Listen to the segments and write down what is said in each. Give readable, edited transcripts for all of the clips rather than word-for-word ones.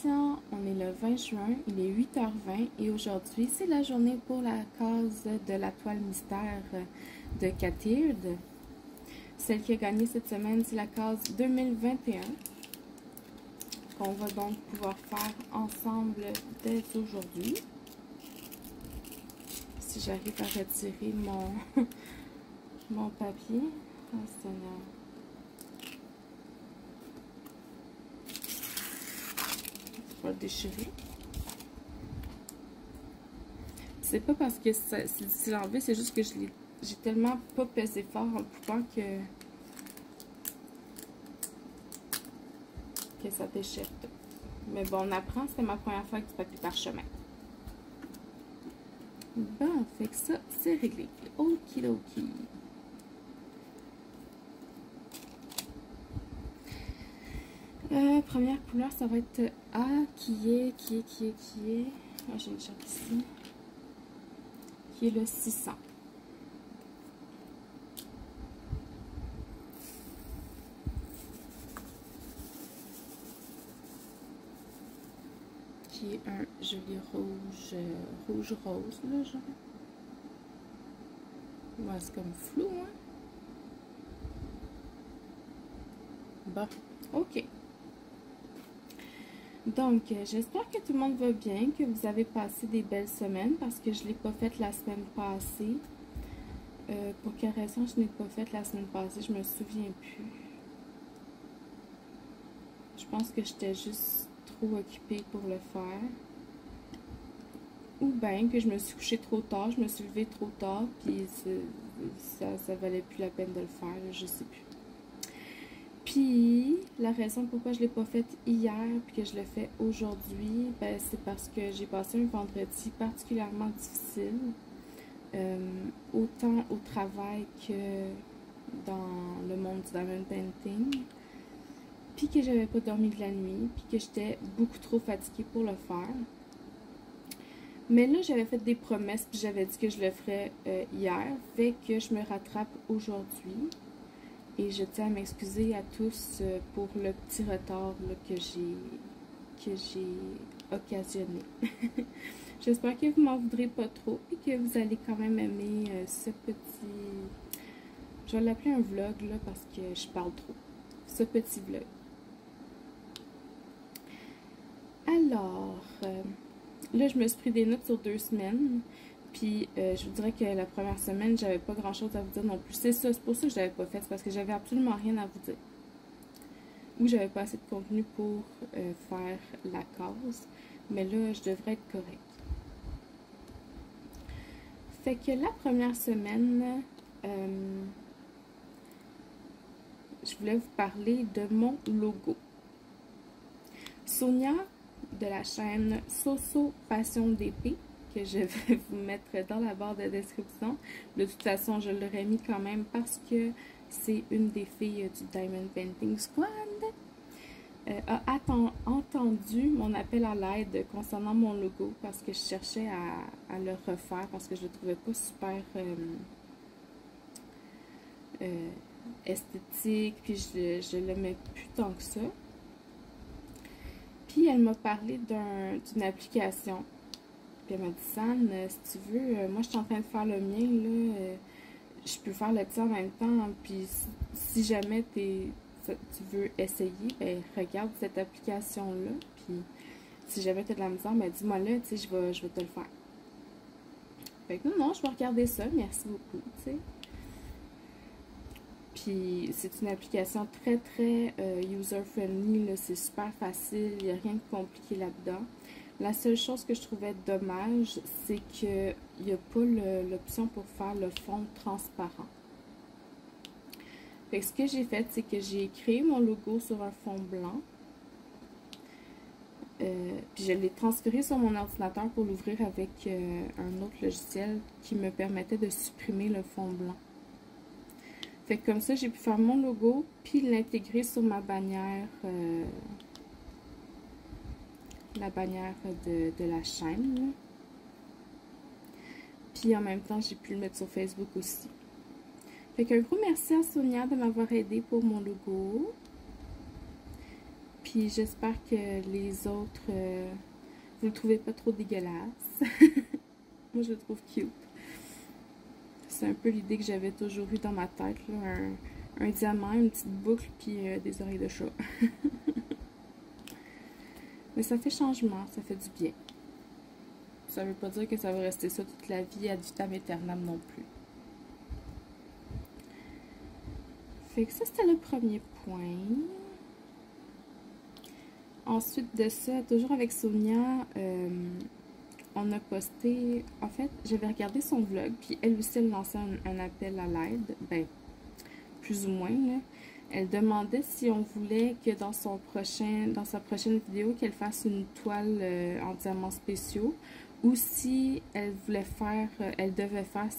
Christian, on est le 20 juin, il est 8h20 et aujourd'hui c'est la journée pour la case de la toile mystère de Cathird. Celle qui a gagné cette semaine, c'est la case 2021 qu'on va donc pouvoir faire ensemble dès aujourd'hui. Si j'arrive à retirer mon papier. Oh, Seigneur. Je vais le déchirer. C'est pas parce que c'est difficile à enlever, c'est juste que j'ai tellement pas pesé fort en le coupant que ça déchire tout. Mais bon, on apprend, c'était ma première fois avec du papier parchemin. Bon, fait que ça, c'est réglé. Okidoki. Première couleur, ça va être A, qui est. Ah, j'ai une charte ici. Qui est le 600. Qui est un joli rouge rose, là, genre. Ouais, c'est comme flou, hein? Bon, ok. Donc, j'espère que tout le monde va bien, que vous avez passé des belles semaines, parce que je ne l'ai pas faite la semaine passée. Pour quelle raison je n'ai pas faite la semaine passée, je me souviens plus. Je pense que j'étais juste trop occupée pour le faire. Ou bien que je me suis couchée trop tard, je me suis levée trop tard, puis ça valait plus la peine de le faire, je sais plus. Puis, la raison pourquoi je ne l'ai pas faite hier puis que je le fais aujourd'hui, ben, c'est parce que j'ai passé un vendredi particulièrement difficile, autant au travail que dans le monde du diamond painting, puis que j'avais pas dormi de la nuit, puis que j'étais beaucoup trop fatiguée pour le faire. Mais là, j'avais fait des promesses, puis j'avais dit que je le ferais hier, fait que je me rattrape aujourd'hui. Et je tiens à m'excuser à tous pour le petit retard là, que j'ai occasionné. J'espère que vous m'en voudrez pas trop et que vous allez quand même aimer ce petit... Je vais l'appeler un vlog là parce que je parle trop. Ce petit vlog. Alors, là je me suis pris des notes sur 2 semaines. Puis, je vous dirais que la première semaine, j'avais pas grand chose à vous dire non plus. C'est ça, c'est pour ça que je l'avais pas fait. C'est parce que j'avais absolument rien à vous dire. Ou j'avais pas assez de contenu pour faire la case. Mais là, je devrais être correcte. Fait que la première semaine, je voulais vous parler de mon logo. Sonia, de la chaîne Soso Passion d'épée, que je vais vous mettre dans la barre de description. De toute façon, je l'aurais mis quand même parce que c'est une des filles du Diamond Painting Squad. A entendu mon appel à l'aide concernant mon logo parce que je cherchais à le refaire parce que je le trouvais pas super esthétique, puis je l'aimais plus tant que ça. Puis elle m'a parlé d'une application. Puis elle m'a dit, San, si tu veux, moi je suis en train de faire le mien, là, je peux faire le tien en même temps, puis si jamais tu veux essayer, ben regarde cette application-là, puis si jamais tu as de la misère, ben dis-moi là, tu sais, je vais te le faire. Fait que non, je vais regarder ça, merci beaucoup, tu sais. Puis c'est une application très très user-friendly, c'est super facile, il n'y a rien de compliqué là-dedans. La seule chose que je trouvais dommage, c'est qu'il n'y a pas l'option pour faire le fond transparent. Fait que ce que j'ai fait, c'est que j'ai créé mon logo sur un fond blanc. Puis je l'ai transféré sur mon ordinateur pour l'ouvrir avec un autre logiciel qui me permettait de supprimer le fond blanc. Fait que comme ça, j'ai pu faire mon logo, puis l'intégrer sur ma bannière... la bannière de la chaîne. Là. Puis en même temps, j'ai pu le mettre sur Facebook aussi. Fait qu'un gros merci à Sonia de m'avoir aidé pour mon logo. Puis j'espère que les autres, vous le trouvez pas trop dégueulasse. Moi, je le trouve cute. C'est un peu l'idée que j'avais toujours eue dans ma tête, là. Un diamant, une petite boucle, puis des oreilles de chat. Mais ça fait changement, ça fait du bien. Ça veut pas dire que ça va rester ça toute la vie ad vitam aeternam non plus. Fait que ça, c'était le premier point. Ensuite de ça, toujours avec Sonia, on a posté... En fait, j'avais regardé son vlog, puis elle aussi, elle lançait un appel à l'aide. Ben, plus ou moins, là. Elle demandait si on voulait que dans sa prochaine vidéo, qu'elle fasse une toile en diamants spéciaux, ou si elle voulait faire, elle devait faire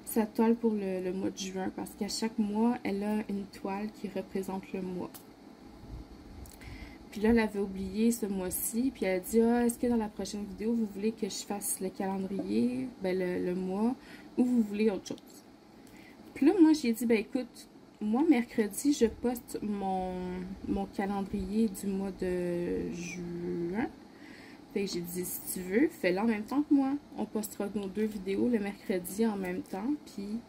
sa toile pour le mois de juin, parce qu'à chaque mois, elle a une toile qui représente le mois. Puis là, elle avait oublié ce mois-ci, puis elle a dit, ah, est-ce que dans la prochaine vidéo, vous voulez que je fasse le calendrier, ben le mois, ou vous voulez autre chose? Puis là, moi, j'ai dit, ben écoute, moi, mercredi, je poste mon calendrier du mois de juin. Fait que j'ai dit, si tu veux, fais-le en même temps que moi. On postera nos 2 vidéos le mercredi en même temps, puis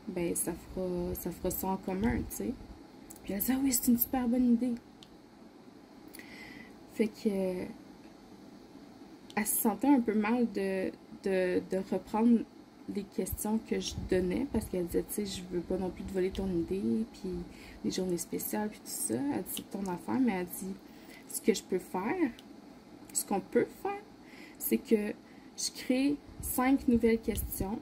ben ça fera ça en commun, tu sais. Puis elle a dit, ah oui, c'est une super bonne idée. Fait que elle se sentait un peu mal de reprendre les questions que je donnais, parce qu'elle disait, tu sais, je veux pas non plus te voler ton idée, puis les journées spéciales, puis tout ça. Elle dit, c'est ton affaire, mais elle dit, ce que je peux faire, ce qu'on peut faire, c'est que je crée 5 nouvelles questions.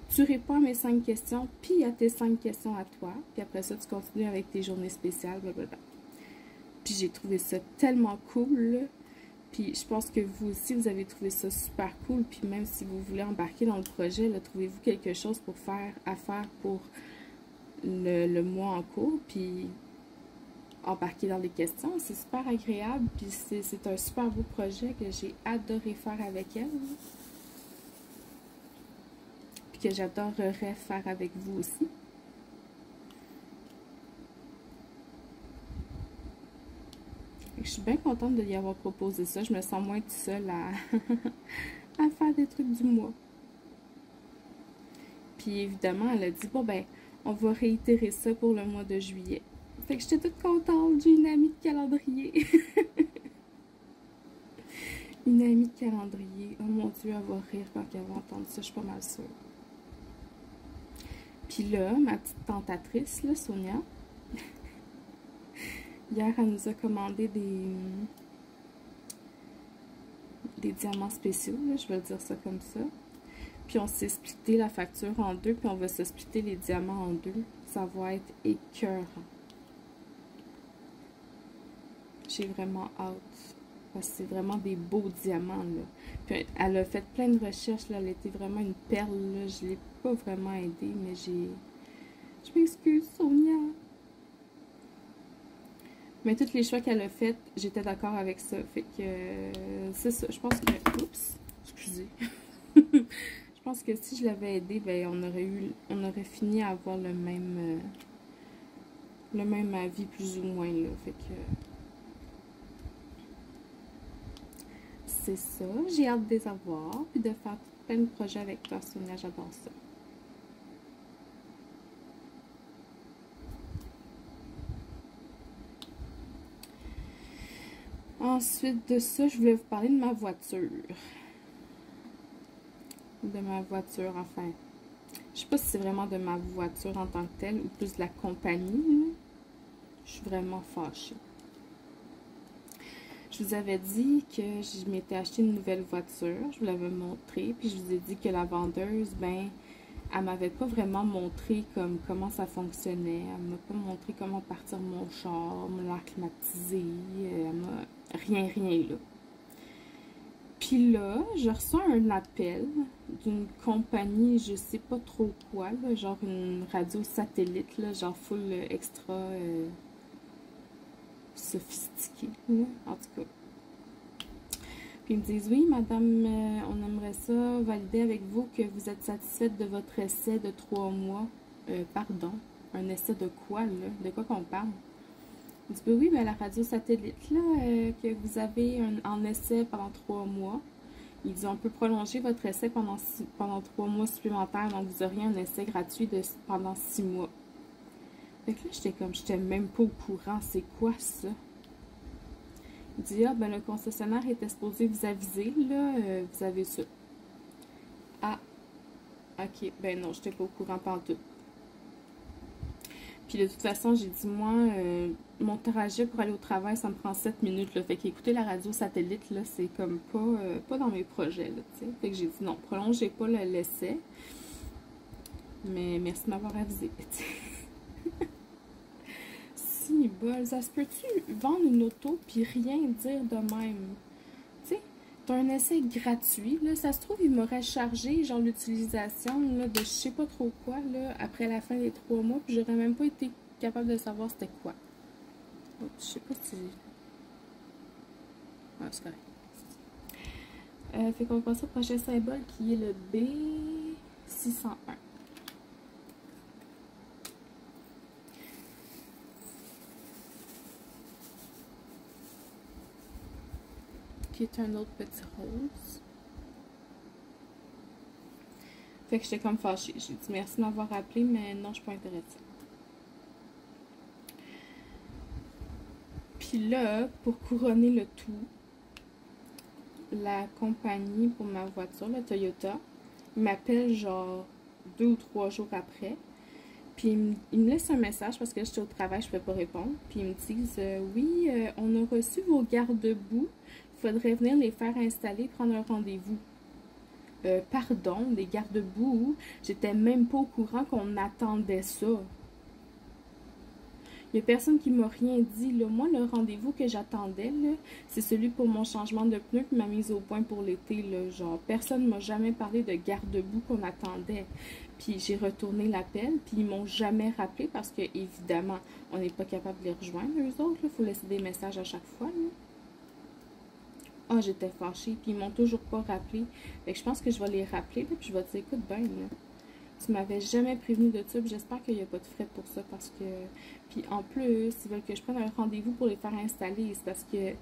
Tu réponds à mes 5 questions, puis à tes 5 questions à toi, puis après ça, tu continues avec tes journées spéciales, blablabla. Puis j'ai trouvé ça tellement cool, là. Puis je pense que vous aussi, vous avez trouvé ça super cool. Puis même si vous voulez embarquer dans le projet, là, trouvez-vous quelque chose à faire pour le mois en cours. Puis embarquer dans les questions. C'est super agréable. Puis c'est un super beau projet que j'ai adoré faire avec elle. Puis que j'adorerais faire avec vous aussi. Je suis bien contente de lui avoir proposé ça. Je me sens moins toute seule à faire des trucs du mois. Puis évidemment, elle a dit, bon ben, on va réitérer ça pour le mois de juillet. Fait que j'étais toute contente. J'ai une amie de calendrier. Une amie de calendrier. Oh mon Dieu, elle va rire quand elle va entendre ça. Je suis pas mal sûre. Puis là, ma petite tentatrice, là, Sonia... Hier, elle nous a commandé des diamants spéciaux, là, je vais dire ça comme ça. Puis on s'est splitté la facture en 2, puis on va se splitter les diamants en 2. Ça va être écœurant. J'ai vraiment hâte. Parce que c'est vraiment des beaux diamants, là. Puis elle a fait plein de recherches, là. Elle était vraiment une perle, là. Je ne l'ai pas vraiment aidée, mais j'ai... Je m'excuse, Sonia. Mais tous les choix qu'elle a fait, j'étais d'accord avec ça. Fait que c'est ça. Je pense que... Oups! Excusez. Je pense que si je l'avais aidé, ben on aurait fini à avoir le même avis plus ou moins là. Fait que c'est ça. J'ai hâte de les avoir puis de faire plein de projets avec toi, Sonia. J'adore ça. Ensuite de ça, je voulais vous parler de ma voiture. Enfin. Je sais pas si c'est vraiment de ma voiture en tant que telle ou plus de la compagnie. Là. Je suis vraiment fâchée. Je vous avais dit que je m'étais acheté une nouvelle voiture. Je vous l'avais montré. Puis je vous ai dit que la vendeuse, ben, elle m'avait pas vraiment montré comment ça fonctionnait. Elle m'a pas montré comment partir mon char, me l'acclimatiser. Elle m'a rien là. Puis là, je reçois un appel d'une compagnie, je sais pas trop quoi, là, genre une radio satellite, là, genre full extra sophistiqué, là, en tout cas. Puis ils me disent, oui, madame, on aimerait ça valider avec vous que vous êtes satisfaite de votre essai de 3 mois. Pardon, un essai de quoi, là? De quoi qu'on parle? Il dit, ben oui, mais la radio satellite, là, que vous avez en essai pendant 3 mois, il dit, on peut prolonger votre essai pendant 3 mois supplémentaires, donc vous auriez un essai gratuit pendant 6 mois. Fait que là, j'étais même pas au courant, c'est quoi ça? Il dit, ah, ben le concessionnaire était supposé vous aviser, là, vous avez ça. Ah, ok, ben non, j'étais pas au courant pantoute. Puis de toute façon, j'ai dit, moi, mon trajet pour aller au travail, ça me prend 7 minutes, là. Fait qu'écouter la radio satellite, là, c'est comme pas dans mes projets, là, tu sais. Fait que j'ai dit, non, prolongez pas l'essai. Mais merci de m'avoir avisé, tu sais. Si, bol, ça se peut-tu vendre une auto puis rien dire de même? Tu sais, t'as un essai gratuit, là, ça se trouve, il m'aurait chargé, genre, l'utilisation, là, de je sais pas trop quoi, là, après la fin des 3 mois, puis j'aurais même pas été capable de savoir c'était quoi. Oh, je sais pas si... Ouais, c'est correct. Fait qu'on va passer au prochain symbole, qui est le B601. Qui est un autre petit rose. Fait que j'étais comme fâchée. J'ai dit merci de m'avoir appelé, mais non, je suis pas intéressée. Puis là, pour couronner le tout, la compagnie pour ma voiture, la Toyota, m'appelle genre 2 ou 3 jours après. Puis ils me laissent un message parce que j'étais au travail, je ne pouvais pas répondre. Puis ils me disent oui, on a reçu vos garde-boue. Il faudrait venir les faire installer, prendre un rendez-vous. Pardon, les garde-boue, j'étais même pas au courant qu'on attendait ça. Il n'y a personne qui m'a rien dit. Là. Moi, le rendez-vous que j'attendais, c'est celui pour mon changement de pneu et ma mise au point pour l'été. Genre, personne ne m'a jamais parlé de garde-boue qu'on attendait. Puis j'ai retourné l'appel, puis ils m'ont jamais rappelé parce que, évidemment, on n'est pas capable de les rejoindre, eux autres. Il faut laisser des messages à chaque fois. Ah, j'étais fâchée, puis ils m'ont toujours pas rappelé. Fait que je pense que je vais les rappeler, là, puis je vais te dire, écoute, ben, là, tu m'avais jamais prévenu de ça, puis j'espère qu'il n'y a pas de frais pour ça, parce que... Puis en plus, ils veulent que je prenne un rendez-vous pour les faire installer, c'est parce que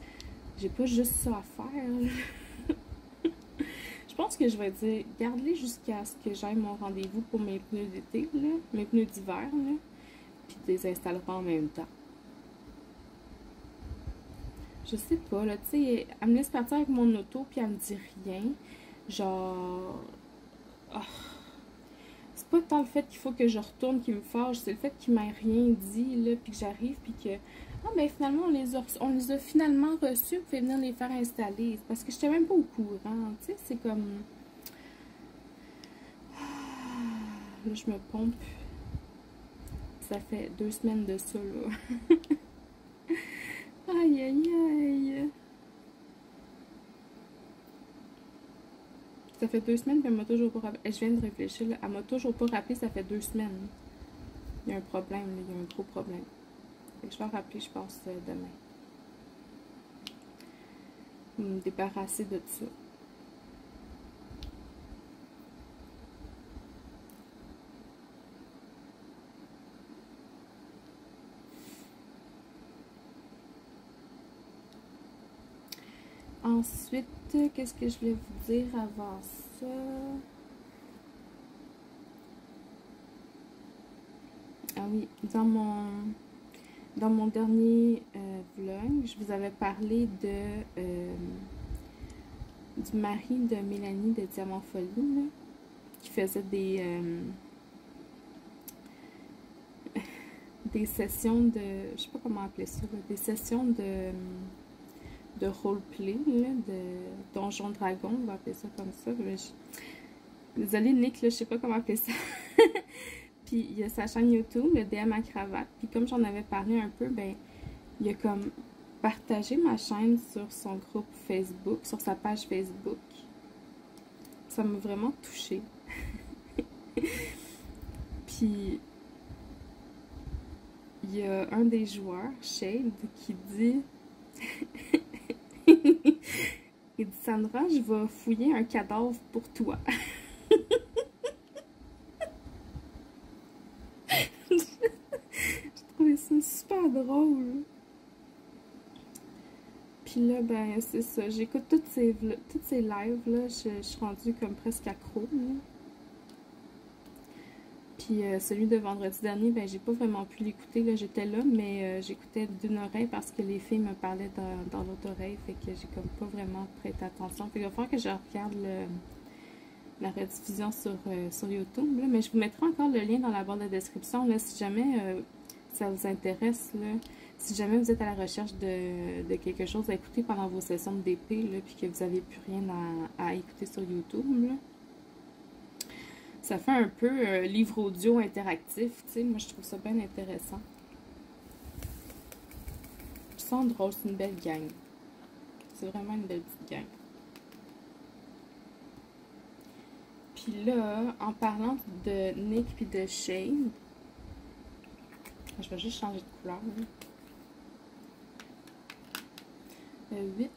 j'ai pas juste ça à faire. Je pense que je vais dire, garde-les jusqu'à ce que j'aille mon rendez-vous pour mes pneus d'été, là, mes pneus d'hiver, là, puis tu les installeras en même temps. Je sais pas, là, tu sais, elle me laisse partir avec mon auto, puis elle me dit rien. Genre... Oh. C'est pas tant le fait qu'il faut que je retourne qui me fâche, c'est le fait qu'il m'ait rien dit, là, puis que j'arrive, puis que... Ah, ben finalement, on les a finalement reçus, vous pouvez venir les faire installer. C'est parce que j'étais même pas au courant, tu sais, c'est comme... Là, je me pompe. Ça fait 2 semaines de ça, là. Aïe, aïe, aïe. Ça fait 2 semaines, puis elle m'a toujours pas rappelé. Je viens de réfléchir, là. Elle m'a toujours pas rappelé, ça fait 2 semaines. Il y a un problème, là. Il y a un gros problème. Fait que je vais rappeler, je pense, demain. Me débarrasser de ça. Ensuite, qu'est-ce que je voulais vous dire avant ça? Ah oui, dans mon dernier vlog, je vous avais parlé du mari de Mélanie de Diamant Folie, là, qui faisait des sessions de... Je sais pas comment appeler ça, là, des sessions de roleplay, là, de Donjon Dragon, on va appeler ça comme ça. Désolée, Nick, là, je sais pas comment appeler ça. Puis il y a sa chaîne YouTube, le DM à cravate. Puis comme j'en avais parlé un peu, ben il a comme partagé ma chaîne sur son groupe Facebook, sur sa page Facebook. Ça m'a vraiment touchée. Puis il y a un des joueurs, Shade, qui dit... Il dit, Sandra, je vais fouiller un cadavre pour toi. J'ai trouvé ça super drôle. Puis là, ben, c'est ça. J'écoute toutes ces lives-là. Je suis rendue comme presque accro, là. Puis celui de vendredi dernier, ben, j'ai pas vraiment pu l'écouter, là. J'étais là, mais j'écoutais d'une oreille parce que les filles me parlaient dans l'autre oreille. Fait que j'ai comme pas vraiment prêté attention. Fait qu'il va falloir que je regarde la rediffusion sur YouTube, là. Mais je vous mettrai encore le lien dans la barre de description, là, si jamais ça vous intéresse, là. Si jamais vous êtes à la recherche de quelque chose à écouter pendant vos sessions de DP, là, puis que vous n'avez plus rien à écouter sur YouTube, là. Ça fait un peu livre audio interactif, tu sais. Moi, je trouve ça bien intéressant. Ils sont drôles, c'est une belle gang. C'est vraiment une belle petite gang. Puis là, en parlant de Nick puis de Shane, je vais juste changer de couleur, là. 8,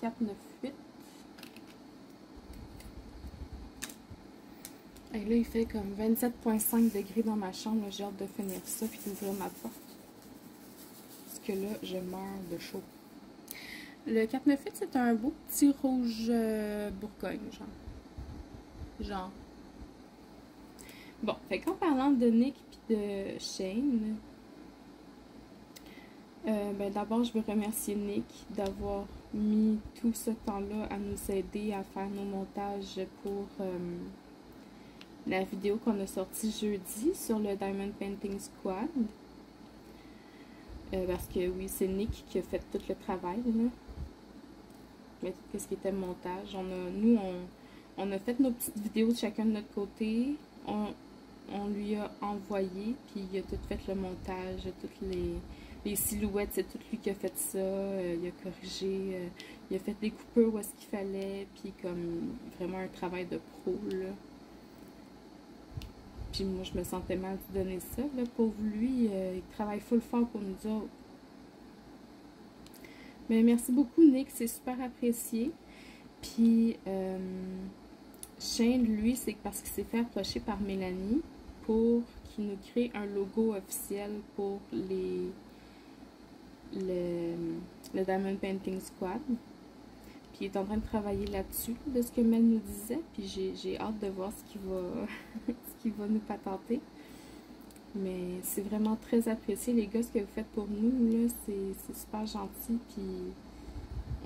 4, 9, 8. Et là, il fait comme 27,5 degrés dans ma chambre. J'ai hâte de finir ça puis d'ouvrir ma porte. Parce que là, je meurs de chaud. Le 498, c'est un beau petit rouge Bourgogne, genre. Bon, fait qu'en parlant de Nick puis de Shane, ben d'abord, je veux remercier Nick d'avoir mis tout ce temps-là à nous aider à faire nos montages pour la vidéo qu'on a sortie jeudi sur le Diamond Painting Squad. Parce que oui, c'est Nick qui a fait tout le travail, là. Mais tout ce qui était montage. Nous, on a fait nos petites vidéos de chacun de notre côté. On lui a envoyé, puis il a tout fait le montage, toutes les silhouettes, c'est tout lui qui a fait ça. Il a corrigé, il a fait des coupures où est-ce qu'il fallait, puis comme vraiment un travail de pro, là. Puis moi, je me sentais mal de donner ça, là. Pauvre lui, il travaille full fort pour nous autres. Mais merci beaucoup, Nick, c'est super apprécié. Puis, Shane, lui, c'est parce qu'il s'est fait approcher par Mélanie pour qu'il nous crée un logo officiel pour le Diamond Painting Squad. Puis il est en train de travailler là-dessus, de ce que Mel nous disait. Puis j'ai hâte de voir ce qu'il va nous patenter. Mais c'est vraiment très apprécié, les gars, ce que vous faites pour nous, là, c'est super gentil. Puis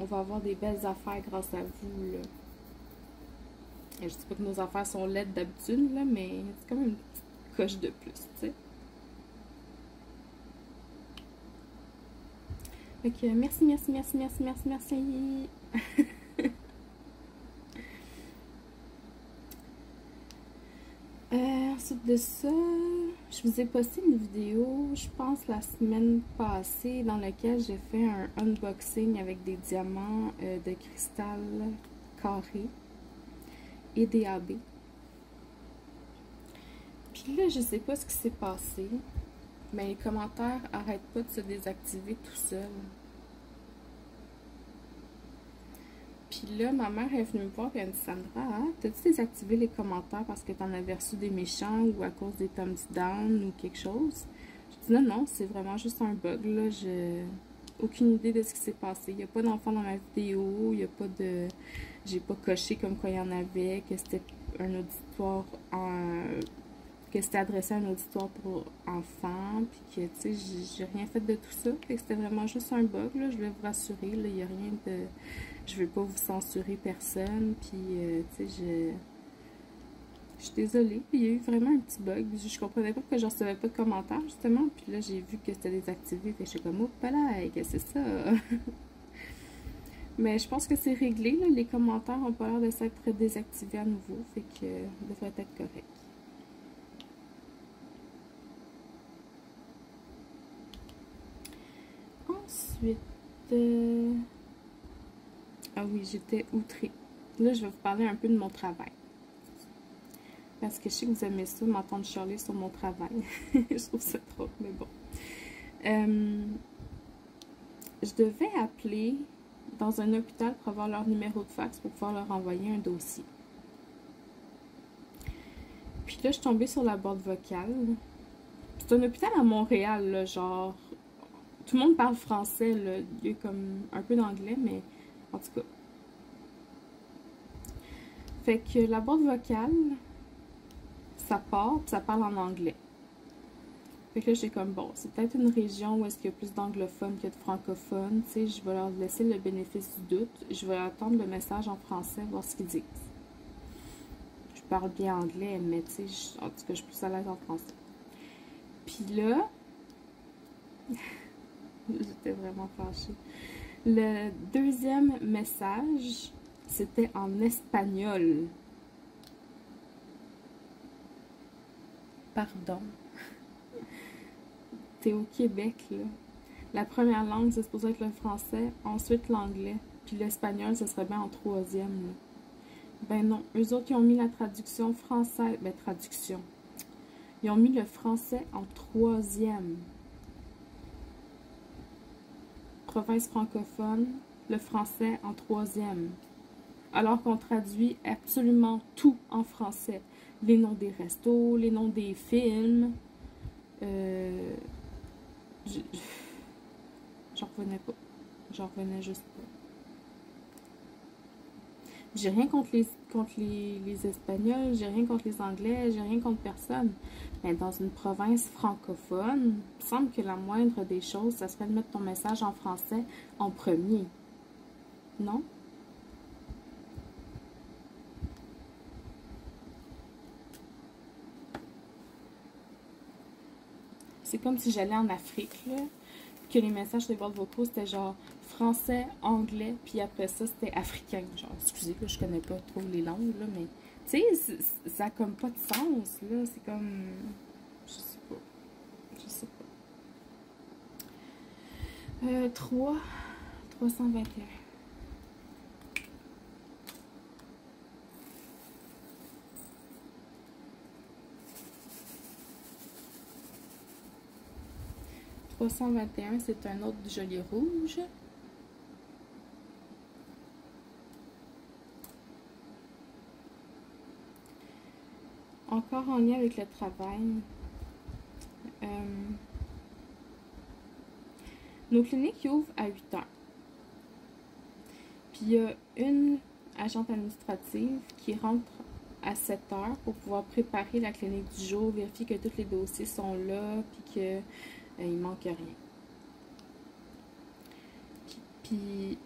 on va avoir des belles affaires grâce à vous, là. Et je dis pas que nos affaires sont laides d'habitude, là, mais c'est comme une petite coche de plus, tu sais. Fait que merci. Ensuite de ça, je vous ai posté une vidéo, je pense la semaine passée, dans laquelle j'ai fait un unboxing avec des diamants de cristal carré et des AB. Puis là, je sais pas ce qui s'est passé, mais les commentaires arrêtent pas de se désactiver tout seul. Puis là, ma mère est venue me voir et elle me dit: Sandra, hein, t'as-tu désactivé les commentaires parce que t'en avais reçu des méchants ou à cause des thumbs down ou quelque chose? Je dis non, c'est vraiment juste un bug, là. J'ai aucune idée de ce qui s'est passé. Il n'y a pas d'enfant dans ma vidéo, il n'y a pas de... J'ai pas coché comme quoi il y en avait, que c'était un auditoire que c'était adressé à un auditoire pour enfants, puis que, tu sais, j'ai rien fait de tout ça. Fait que c'était vraiment juste un bug, là. Je voulais vous rassurer, là, il n'y a rien de... Je veux pas vous censurer personne, puis, tu sais, je suis désolée. Puis il y a eu vraiment un petit bug. Je comprenais pas que je recevais pas de commentaires, justement. Puis là, j'ai vu que c'était désactivé. Fait que j'étais comme, oh, pas là, qu'est-ce que c'est ça? Mais je pense que c'est réglé, là. Les commentaires ont pas l'air de s'être désactivés à nouveau. Fait que ça devrait être correct. Ensuite... Ah oui, j'étais outrée. Là, je vais vous parler un peu de mon travail. Parce que je sais que vous aimez ça, m'entendre chialer sur mon travail. Je trouve ça trop, mais bon. Je devais appeler dans un hôpital pour avoir leur numéro de fax pour pouvoir leur envoyer un dossier. Puis là, je suis tombée sur la boîte vocale. C'est un hôpital à Montréal, là, genre tout le monde parle français, là. Il y a comme un peu d'anglais, mais en tout cas. Fait que la boîte vocale, ça part, puis ça parle en anglais. Fait que là, j'étais comme, bon, c'est peut-être une région où est-ce qu'il y a plus d'anglophones que de francophones. Tu sais, je vais leur laisser le bénéfice du doute. Je vais attendre le message en français, voir ce qu'ils disent. Je parle bien anglais, mais tu sais, en tout cas, je suis plus à l'aise en français. Puis là, j'étais vraiment fâchée. Le deuxième message, c'était en espagnol. Pardon. T'es au Québec, là. La première langue, c'est supposé être le français, ensuite l'anglais, puis l'espagnol, ce serait bien en troisième, là. Ben non, eux autres, ils ont mis la traduction française, ben traduction. Ils ont mis le français en troisième. Province francophone, le français en troisième. Alors qu'on traduit absolument tout en français. Les noms des restos, les noms des films. J'en revenais pas. J'en revenais juste pas. J'ai rien contre les Espagnols, j'ai rien contre les Anglais, j'ai rien contre personne. Mais dans une province francophone, il me semble que la moindre des choses, ça serait de mettre ton message en français en premier. Non? C'est comme si j'allais en Afrique, là, que les messages des boîtes vocaux, c'était genre français, anglais, puis après ça, c'était africain. Genre, excusez, là, je connais pas trop les langues, là, mais tu sais, ça a comme pas de sens, là. C'est comme. Je sais pas. Je sais pas. 321. C'est un autre joli rouge. Encore en lien avec le travail. Nos cliniques ouvrent à 8 heures. Puis il y a une agente administrative qui rentre à 7 heures pour pouvoir préparer la clinique du jour, vérifier que tous les dossiers sont là, puis qu'il ne manque rien. Puis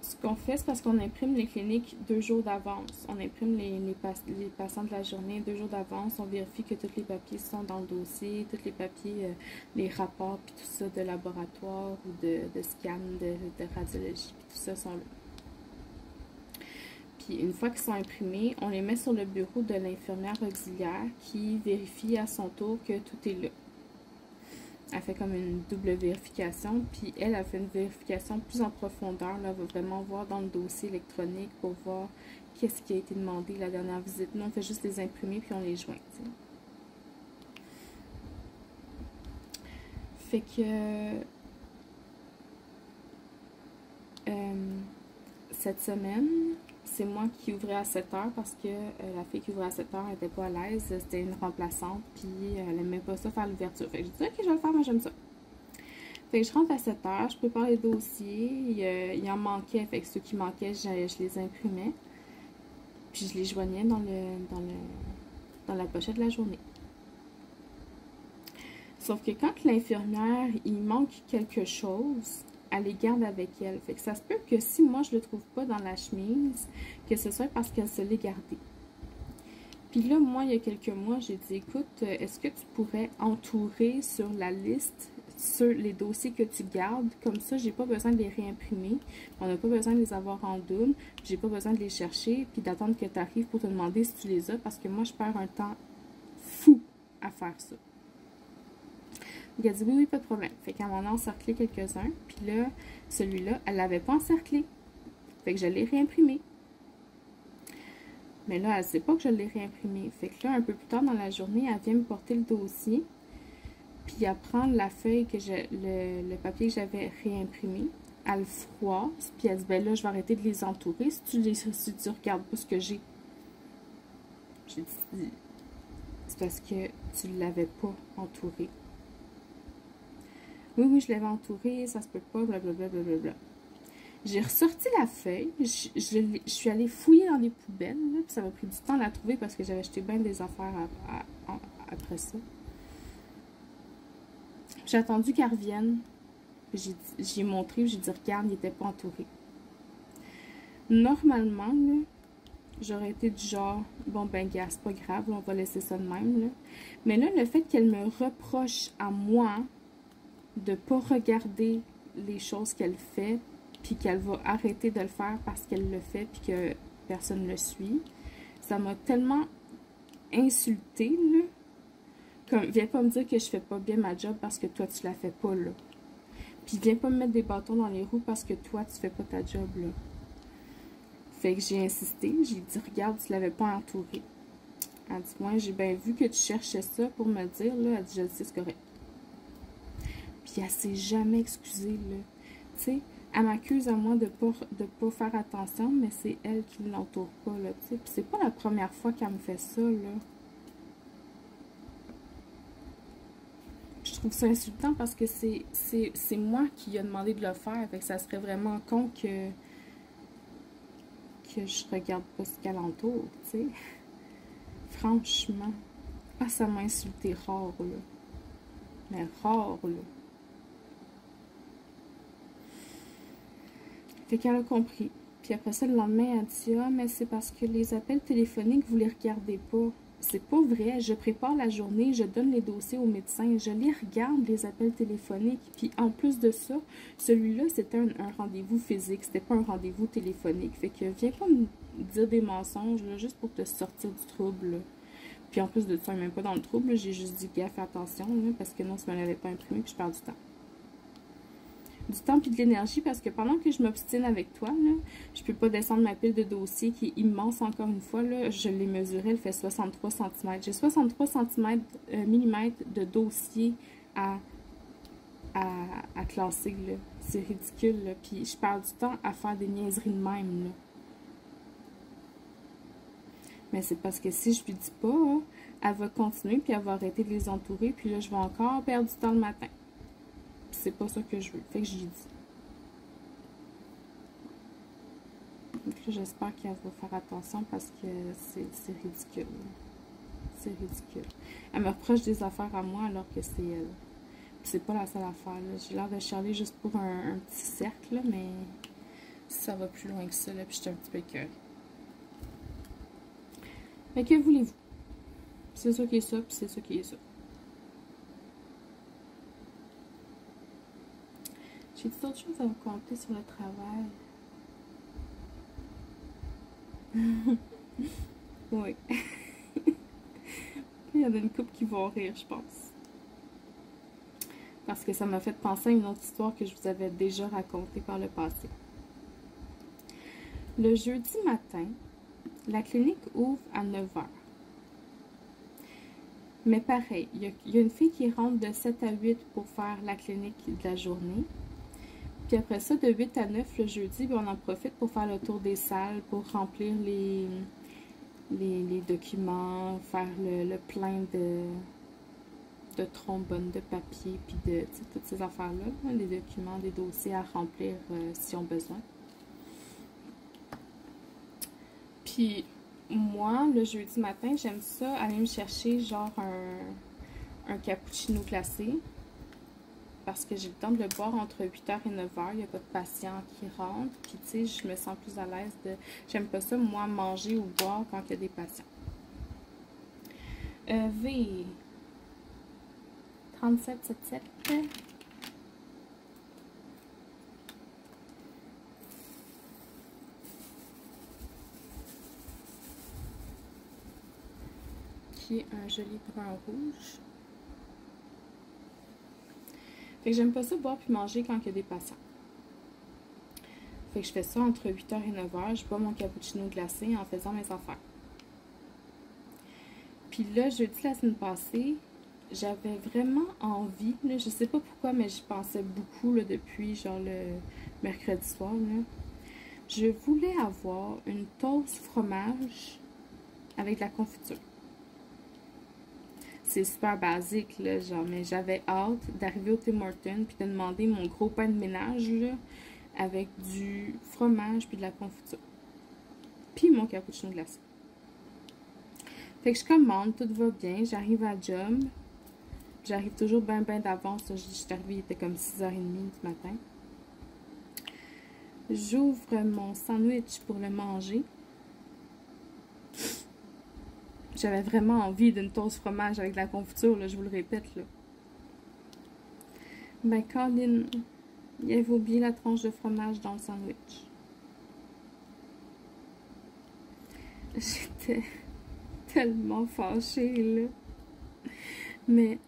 ce qu'on fait, c'est parce qu'on imprime les cliniques 2 jours d'avance. On imprime les patients de la journée 2 jours d'avance. On vérifie que tous les papiers sont dans le dossier, tous les papiers, les rapports, puis tout ça de laboratoire ou de scan, de radiologie, puis tout ça sont là. Puis une fois qu'ils sont imprimés, on les met sur le bureau de l'infirmière auxiliaire qui vérifie à son tour que tout est là. Elle fait comme une double vérification, puis elle a fait une vérification plus en profondeur. Là, elle va vraiment voir dans le dossier électronique pour voir qu'est-ce qui a été demandé la dernière visite. Nous, on fait juste les imprimer, puis on les joint. T'sais. Fait que cette semaine, c'est moi qui ouvrais à 7 heures parce que la fille qui ouvrait à 7 heures n'était pas à l'aise. C'était une remplaçante, puis elle n'aimait pas ça faire l'ouverture. Fait que j'ai dit, ok, je vais le faire, moi j'aime ça. Fait que je rentre à 7 heures, je prépare les dossiers. Il en manquait, fait que ceux qui manquaient, je les imprimais. Puis je les joignais dans la pochette de la journée. Sauf que quand l'infirmière, il manque quelque chose, elle les garde avec elle. Fait que ça se peut que si moi je le trouve pas dans la chemise, que ce soit parce qu'elle se l'est gardé. Puis là, moi, il y a quelques mois, j'ai dit, écoute, est-ce que tu pourrais entourer sur la liste, sur les dossiers que tu gardes, comme ça, j'ai pas besoin de les réimprimer, on n'a pas besoin de les avoir en double, j'ai pas besoin de les chercher, puis d'attendre que tu arrives pour te demander si tu les as, parce que moi, je perds un temps fou à faire ça. Il a dit oui, pas de problème. Fait qu'elle m'en a encerclé quelques-uns. Puis là, celui-là, elle l'avait pas encerclé. Fait que je l'ai réimprimé. Mais là, elle sait pas que je l'ai réimprimé. Fait que là, un peu plus tard dans la journée, elle vient me porter le dossier. Puis elle prend la feuille que le papier que j'avais réimprimé. Elle le froisse. Puis elle dit, ben là, je vais arrêter de les entourer si tu regardes pas ce que j'ai. J'ai dit, c'est parce que tu l'avais pas entouré. Oui, oui, je l'avais entouré, ça se peut pas, blablabla, blablabla. J'ai ressorti la feuille, je suis allée fouiller dans les poubelles, là, puis ça m'a pris du temps à la trouver parce que j'avais acheté bien des affaires après ça. J'ai attendu qu'elle revienne, j'ai montré, j'ai dit, regarde, il n'était pas entouré. Normalement, là, j'aurais été du genre, bon ben gars, c'est pas grave, on va laisser ça de même, là. Mais là, le fait qu'elle me reproche à moi de pas regarder les choses qu'elle fait, puis qu'elle va arrêter de le faire parce qu'elle le fait, puis que personne ne le suit, ça m'a tellement insultée, là. Comme, viens pas me dire que je fais pas bien ma job parce que toi, tu la fais pas, là. Puis viens pas me mettre des bâtons dans les roues parce que toi, tu fais pas ta job, là. Fait que j'ai insisté, j'ai dit, regarde, tu l'avais pas entouré. Elle dit, moi, j'ai bien vu que tu cherchais ça pour me dire, là. Elle dit, je le sais, c'est correct. Puis elle s'est jamais excusée, là. Tu sais, elle m'accuse à moi de pas faire attention, mais c'est elle qui ne l'entoure pas, là, tu sais. Puis c'est pas la première fois qu'elle me fait ça, là. Je trouve ça insultant parce que c'est moi qui lui ai demandé de le faire. Fait que ça serait vraiment con que je regarde pas ce qu'elle entoure, tu sais. Franchement. Ah, ça m'a insulté rare, là. Mais rare, là. Fait qu'elle a compris. Puis après ça, le lendemain, elle dit, ah, mais c'est parce que les appels téléphoniques, vous les regardez pas. C'est pas vrai. Je prépare la journée, je donne les dossiers au médecin, je les regarde, les appels téléphoniques. Puis en plus de ça, celui-là, c'était un rendez-vous physique. C'était pas un rendez-vous téléphonique. Fait que viens pas me dire des mensonges, là, juste pour te sortir du trouble, là. Puis en plus de ça, même pas dans le trouble, j'ai juste dit, gars, fais attention, là, parce que non, ça me l'avait pas imprimé, puis je perds du temps. Du temps puis de l'énergie parce que pendant que je m'obstine avec toi, là, je peux pas descendre ma pile de dossiers qui est immense encore une fois. Là, je l'ai mesurée, elle fait 63 cm. J'ai 63 cm mm de dossiers à classer. C'est ridicule. Là. Puis je perds du temps à faire des niaiseries de même. Là. Mais c'est parce que si je lui dis pas, hein, elle va continuer puis elle va arrêter de les entourer. Puis là, je vais encore perdre du temps le matin. C'est pas ça que je veux. Fait que j'y dis. Donc là, j'espère qu'elle va faire attention parce que c'est ridicule. C'est ridicule. Elle me reproche des affaires à moi alors que c'est elle. C'est pas la seule affaire. J'ai l'air de chialer juste pour un petit cercle, mais ça va plus loin que ça. Là, puis je suis un petit peu écœurée. Mais que voulez-vous? C'est ça qui est ça, puis c'est ça qui est ça. J'ai d'autres choses à vous conter sur le travail. Oui. Il y en a une couple qui vont rire, je pense. Parce que ça m'a fait penser à une autre histoire que je vous avais déjà racontée par le passé. Le jeudi matin, la clinique ouvre à 9 h. Mais pareil, il y a une fille qui rentre de 7 à 8 pour faire la clinique de la journée. Puis après ça, de 8 à 9 le jeudi, on en profite pour faire le tour des salles, pour remplir les documents, faire le plein de trombones de papier, puis de toutes ces affaires-là, les documents, des dossiers à remplir si on a besoin. Puis moi, le jeudi matin, j'aime ça, aller me chercher genre un cappuccino glacé. Parce que j'ai le temps de le boire entre 8 h et 9 h. Il n'y a pas de patient qui rentre. Puis, tu sais, je me sens plus à l'aise de... J'aime pas ça, moi, manger ou boire quand il y a des patients. V. 3777. Qui est un joli brun rouge. Fait que j'aime pas ça boire puis manger quand il y a des patients. Fait que je fais ça entre 8 h et 9 h. Je bois mon cappuccino glacé en faisant mes affaires. Puis là, jeudi la semaine passée, j'avais vraiment envie, là, je sais pas pourquoi, mais j'y pensais beaucoup là, depuis genre le mercredi soir. Là. Je voulais avoir une toast fromage avec de la confiture. C'est super basique, là, genre, mais j'avais hâte d'arriver au Tim Hortons puis de demander mon gros pain de ménage, là, avec du fromage puis de la confiture. Puis mon cappuccino glacé. Fait que je commande, tout va bien, j'arrive à job. J'arrive toujours bien d'avance. Je suis arrivée, il était comme 6h30 du matin. J'ouvre mon sandwich pour le manger. J'avais vraiment envie d'une toast fromage avec de la confiture, là, je vous le répète, là. Ben, Colin, il avait oublié la tranche de fromage dans le sandwich. J'étais tellement fâchée, là. Mais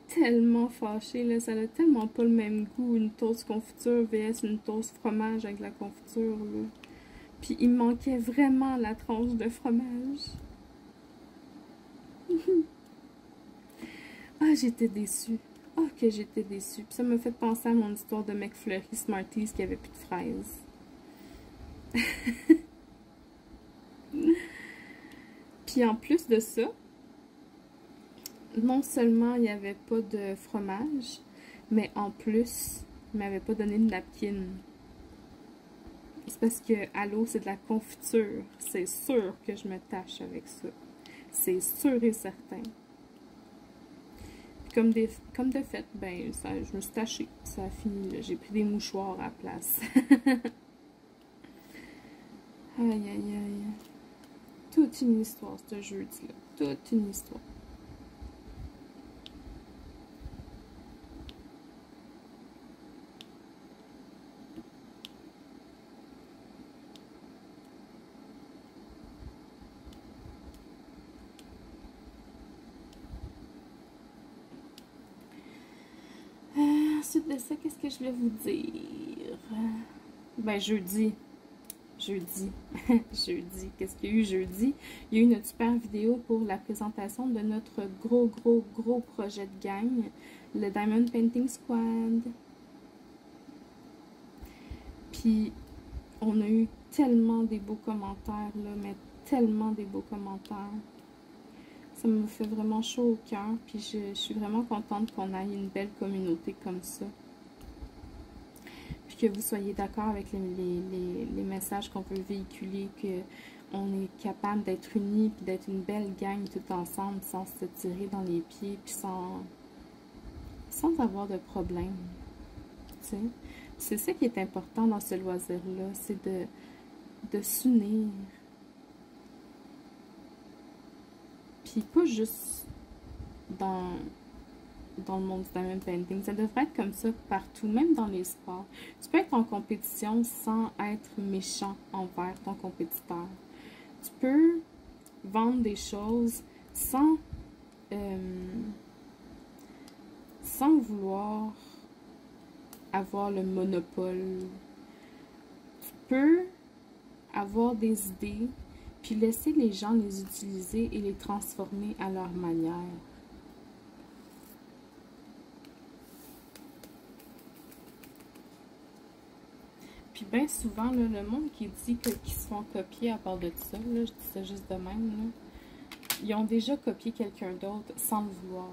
tellement fâchée, là. Ça n'a tellement pas le même goût, une toast confiture vs une toast fromage avec de la confiture, là. Puis il manquait vraiment la tranche de fromage. Ah, j'étais déçue. Ah, que j'étais déçue. Puis ça m'a fait penser à mon histoire de McFlurry Smarties qui avait plus de fraises. Puis en plus de ça, non seulement il n'y avait pas de fromage, mais en plus, il ne m'avait pas donné de napkin. C'est parce que à l'eau, c'est de la confiture. C'est sûr que je me tâche avec ça. C'est sûr et certain. Comme de fait, ben, ça, je me suis tachée. Ça a fini, là. J'ai pris des mouchoirs à la place. Aïe, aïe, aïe. Toute une histoire, ce jeudi-là. Toute une histoire. Ensuite de ça, qu'est-ce que je voulais vous dire? Ben, jeudi, qu'est-ce qu'il y a eu jeudi? Il y a eu notre super vidéo pour la présentation de notre gros projet de gang, le Diamond Painting Squad. Puis, on a eu tellement des beaux commentaires, là, mais tellement des beaux commentaires. Ça me fait vraiment chaud au cœur, puis je suis vraiment contente qu'on ait une belle communauté comme ça. Puis que vous soyez d'accord avec les messages qu'on veut véhiculer, qu'on est capable d'être unis, puis d'être une belle gang tout ensemble, sans se tirer dans les pieds, puis sans avoir de problème. Tu sais? C'est ça qui est important dans ce loisir-là, c'est de s'unir. Puis pas juste dans le monde du diamond painting. Ça devrait être comme ça partout, même dans les sports. Tu peux être en compétition sans être méchant envers ton compétiteur. Tu peux vendre des choses sans vouloir avoir le monopole. Tu peux avoir des idées, puis laisser les gens les utiliser et les transformer à leur manière. Puis bien souvent, là, le monde qui dit qu'ils se font copier à part de ça, là, je dis ça juste de même, là, ils ont déjà copié quelqu'un d'autre sans le vouloir.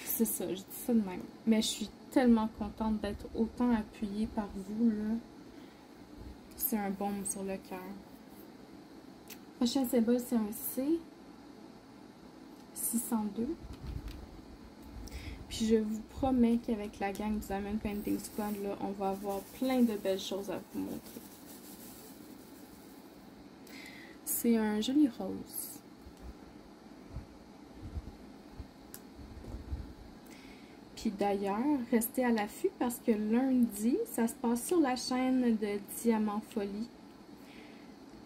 C'est ça, je dis ça de même. Mais je suis tellement contente d'être autant appuyée par vous, là. C'est un baume sur le cœur. Prochain symbole, c'est un C. 602. Puis je vous promets qu'avec la gang du Diamond Painting Squad, là, on va avoir plein de belles choses à vous montrer. C'est un joli rose. Puis d'ailleurs, restez à l'affût parce que lundi, ça se passe sur la chaîne de Diamant Folie.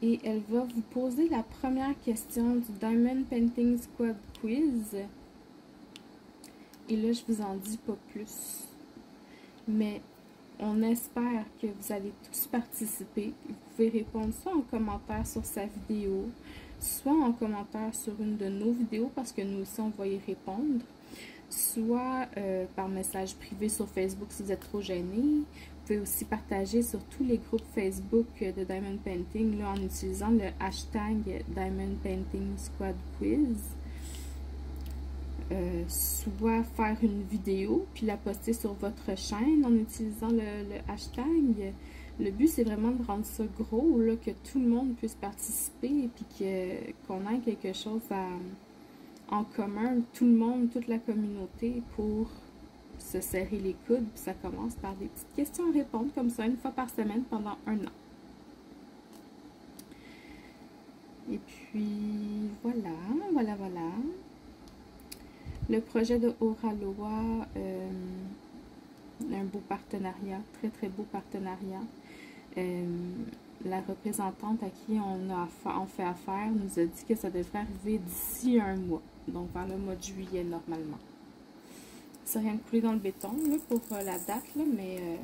Et elle va vous poser la première question du Diamond Painting Squad Quiz. Et là, je vous en dis pas plus. Mais on espère que vous allez tous participer. Vous pouvez répondre soit en commentaire sur sa vidéo, soit en commentaire sur une de nos vidéos, parce que nous aussi, on va y répondre. Soit par message privé sur Facebook si vous êtes trop gêné. Vous pouvez aussi partager sur tous les groupes Facebook de Diamond Painting là, en utilisant le hashtag Diamond Painting Squad Quiz. Soit faire une vidéo puis la poster sur votre chaîne en utilisant le hashtag. Le but, c'est vraiment de rendre ça gros, là, que tout le monde puisse participer et puis qu'on ait quelque chose en commun, tout le monde, toute la communauté, pour se serrer les coudes. Puis ça commence par des petites questions à répondre comme ça, une fois par semaine pendant 1 an. Et puis, voilà. Le projet de Oraloa, un beau partenariat, très très beau partenariat. La représentante à qui on fait affaire nous a dit que ça devrait arriver d'ici 1 mois, donc vers le mois de juillet normalement. Ça rien de coulé dans le béton là, pour la date, là, mais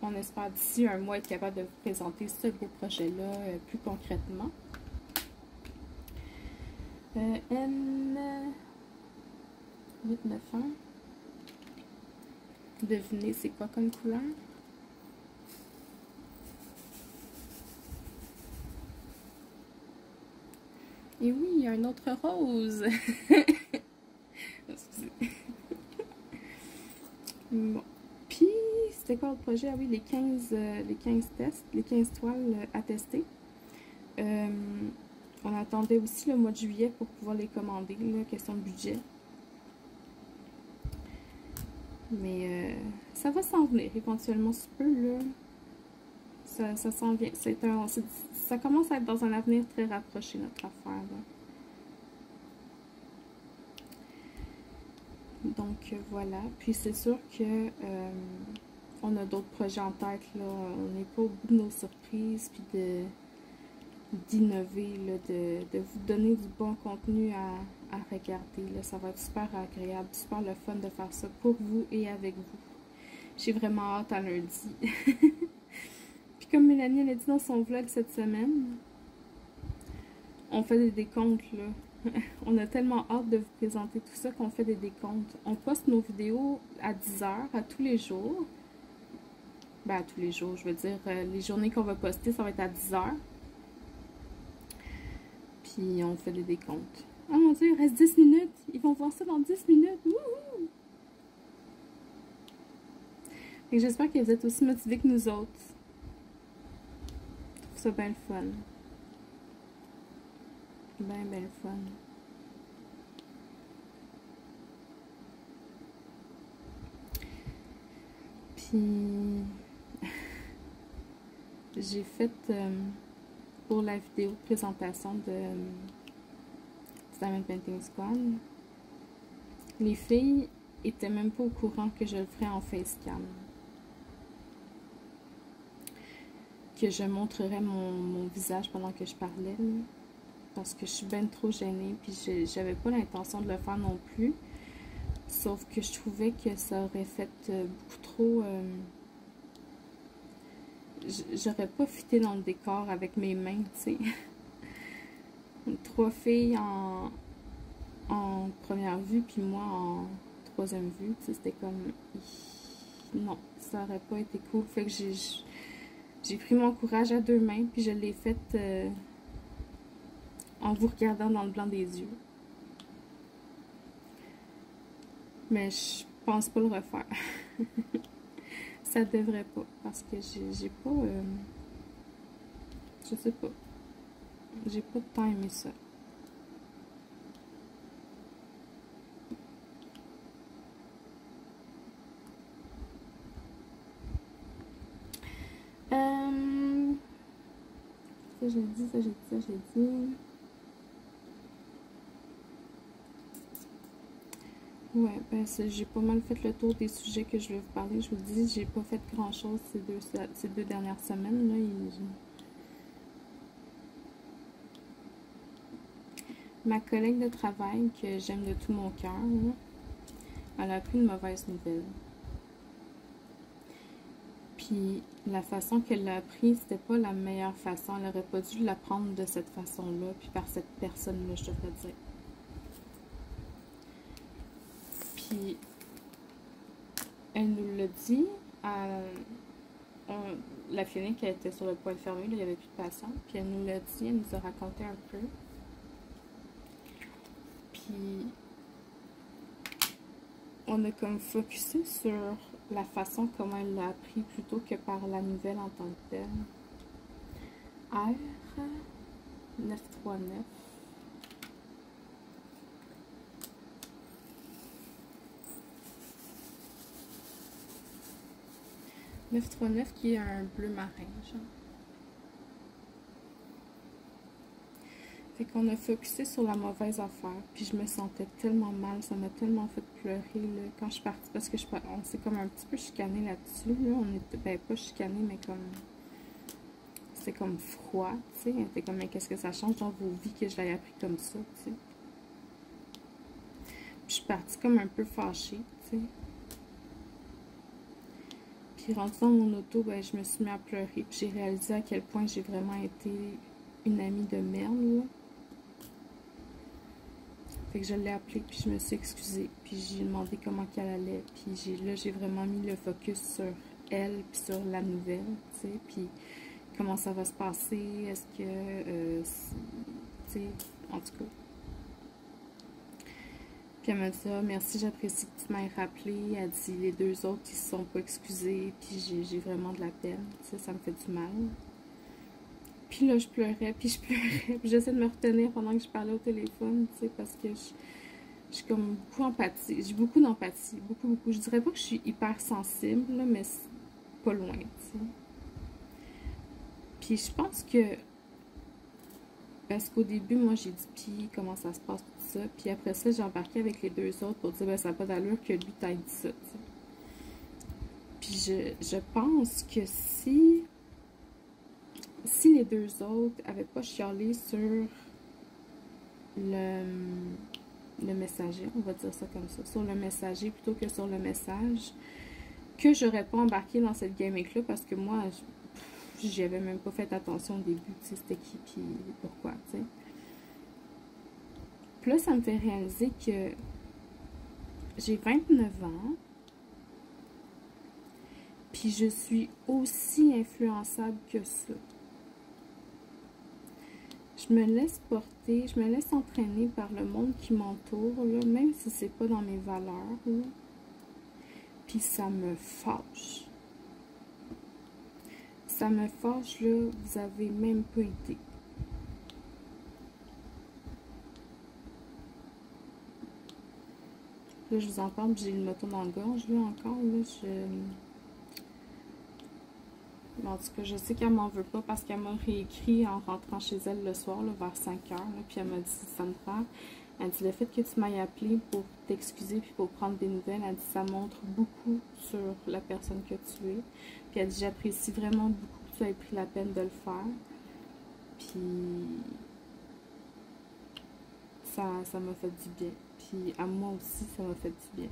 on espère d'ici 1 mois être capable de vous présenter ce beau projet-là plus concrètement. N891. Devinez c'est quoi comme couleur? Et oui, il y a un autre rose. Bon. Puis, c'était quoi le projet? Ah oui, les 15 tests, les 15 toiles à tester. On attendait aussi le mois de juillet pour pouvoir les commander, là, question de budget. Mais ça va s'en venir éventuellement, si peu, là. Ça s'en vient. Ça commence à être dans un avenir très rapproché, notre affaire, là. Donc, voilà. Puis, c'est sûr que on a d'autres projets en tête, là. On n'est pas au bout de nos surprises, puis d'innover, de vous donner du bon contenu à regarder. Là. Ça va être super agréable, super le fun de faire ça pour vous et avec vous. J'ai vraiment hâte à lundi. Puis comme Mélanie elle a dit dans son vlog cette semaine, on fait des décomptes, là. On a tellement hâte de vous présenter tout ça qu'on fait des décomptes. On poste nos vidéos à 10 h à tous les jours. Ben, à tous les jours, je veux dire, les journées qu'on va poster, ça va être à 10 h. Puis on fait des décomptes. Oh mon Dieu, il reste 10 minutes. Ils vont voir ça dans 10 minutes. Wouhou! Et j'espère que vous êtes aussi motivés que nous autres. Je trouve ça bien le fun. Bien le fun. Puis j'ai fait pour la vidéo de présentation de Diamond Painting Squad, les filles étaient même pas au courant que je le ferais en facecam. Que je montrerais mon visage pendant que je parlais. Là, parce que je suis bien trop gênée. Puis j'avais pas l'intention de le faire non plus. Sauf que je trouvais que ça aurait fait beaucoup trop... j'aurais pas fité dans le décor avec mes mains, tu sais. 3 filles en première vue, puis moi en 3e vue, tu sais, c'était comme... Non, ça aurait pas été cool. Fait que j'ai pris mon courage à 2 mains, puis je l'ai fait en vous regardant dans le blanc des yeux. Mais je pense pas le refaire. Ça devrait pas, parce que j'ai pas... je sais pas. J'ai pas de temps aimé ça. Ça j'ai dit, ça j'ai dit. Ouais, ben j'ai pas mal fait le tour des sujets que je vais vous parler. Je vous dis, j'ai pas fait grand chose ces deux dernières semaines. Là, ma collègue de travail, que j'aime de tout mon cœur, elle a appris une mauvaise nouvelle. Puis la façon qu'elle l'a appris, c'était pas la meilleure façon. Elle aurait pas dû l'apprendre de cette façon-là, puis par cette personne-là, je devrais dire. Puis elle nous l'a dit, la clinique était sur le point de fermer, là, il n'y avait plus de patients. Puis elle nous l'a dit, elle nous a raconté un peu. Puis on a comme focusé sur la façon comment elle l'a appris plutôt que par la nouvelle en tant que telle. R 939. Qui est un bleu marin, genre. Fait qu'on a focusé sur la mauvaise affaire, puis je me sentais tellement mal, ça m'a tellement fait pleurer là, quand je suis partie, parce que on s'est comme un petit peu chicané là-dessus, là. On était, ben pas chicané, mais comme, c'est comme froid, tu sais, on était comme, mais qu'est-ce que ça change dans vos vies que je l'ai appris comme ça, tu sais. Puis je suis partie comme un peu fâchée, tu sais. Puis rendu dans mon auto, ben je me suis mis à pleurer, puis j'ai réalisé à quel point j'ai vraiment été une amie de merde, là. Fait que je l'ai appelée, puis je me suis excusée, puis j'ai demandé comment qu'elle allait, puis là, j'ai vraiment mis le focus sur elle, puis sur la nouvelle, tu sais, puis comment ça va se passer, est-ce que, tu sais, en tout cas. Puis elle m'a dit, ah, merci, j'apprécie que tu m'aies rappelé, elle dit, les deux autres, ils se sont pas excusés, puis j'ai vraiment de la peine, tu sais, ça me fait du mal. Puis là, je pleurais, puis j'essaie de me retenir pendant que je parlais au téléphone, tu sais, parce que je suis comme beaucoup empathie. J'ai beaucoup d'empathie, beaucoup. Je dirais pas que je suis hyper sensible, là, mais pas loin, tu sais. Puis je pense que, parce qu'au début, moi, j'ai dit, puis comment ça se passe, tout ça. Puis après ça, j'ai embarqué avec les deux autres pour dire, ben, ça n'a pas d'allure que lui t'aille dit ça, tu sais. Puis je pense que si les deux autres avaient pas chialé sur le messager, on va dire ça comme ça, sur le messager plutôt que sur le message, que j'aurais pas embarqué dans cette gimmick-là parce que moi, j'y avais même pas fait attention au début, tu sais, c'était qui, puis pourquoi, tu sais. Puis là, ça me fait réaliser que j'ai 29 ans, puis je suis aussi influençable que ça. Je me laisse porter, je me laisse entraîner par le monde qui m'entoure, là, même si c'est pas dans mes valeurs, là. Puis ça me fâche. Ça me fâche, là, vous avez même pas idée. Là, je vous en parle, j'ai le moto dans la gorge, là, encore, là, en tout cas, je sais qu'elle m'en veut pas parce qu'elle m'a réécrit en rentrant chez elle le soir, là, vers 5 heures, là, puis elle m'a dit, ça me prend. Elle dit, le fait que tu m'aies appelé pour t'excuser puis pour prendre des nouvelles, elle dit, ça montre beaucoup sur la personne que tu es. Puis elle dit, j'apprécie vraiment beaucoup que tu aies pris la peine de le faire. Puis ça m'a fait du bien. Puis à moi aussi, ça m'a fait du bien.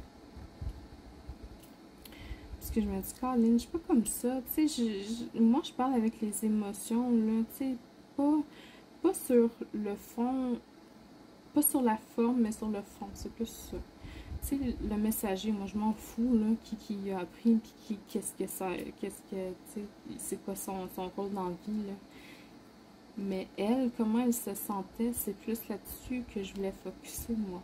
Parce que je me dis, Caroline, je suis pas comme ça. Tu sais, moi, je parle avec les émotions, là. Tu sais, pas sur le fond, pas sur la forme, mais sur le fond. C'est plus ça. Tu sais, le messager, moi, je m'en fous, là, qui a appris, puis qu'est-ce que, tu sais, c'est quoi son rôle dans la vie, là. Mais elle, comment elle se sentait, c'est plus là-dessus que je voulais focusser, moi.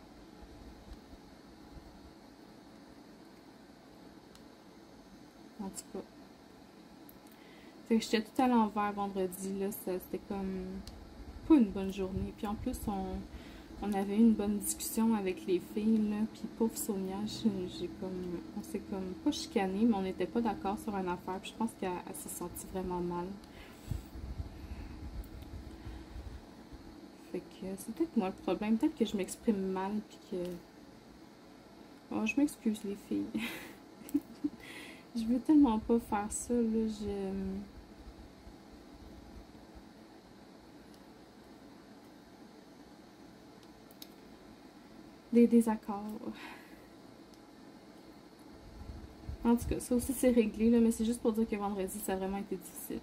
En tout cas. Fait que j'étais tout à l'envers vendredi, là. C'était comme pas une bonne journée. Puis en plus, on avait eu une bonne discussion avec les filles, là. Puis pauvre Sonia, on s'est comme pas chicané, mais on n'était pas d'accord sur une affaire. Puis je pense qu'elle s'est sentie vraiment mal. Fait que c'est peut-être moi le problème. Peut-être que je m'exprime mal, puis que... Oh, je m'excuse, les filles. Je veux tellement pas faire ça, là. Des désaccords. En tout cas, ça aussi c'est réglé, là, mais c'est juste pour dire que vendredi, ça a vraiment été difficile.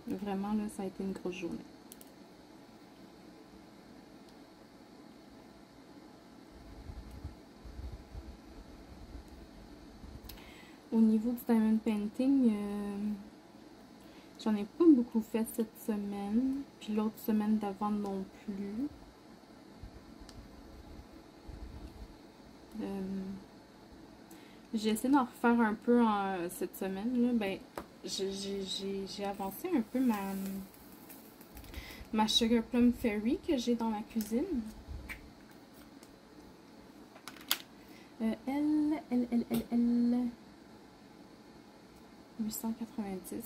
Vraiment, là, ça a été une grosse journée. Au niveau du diamond painting, j'en ai pas beaucoup fait cette semaine. Puis l'autre semaine d'avant non plus. J'ai essayé d'en refaire un peu cette semaine. Là. Ben, j'ai avancé un peu ma Sugar Plum Fairy que j'ai dans la cuisine. Elle 890.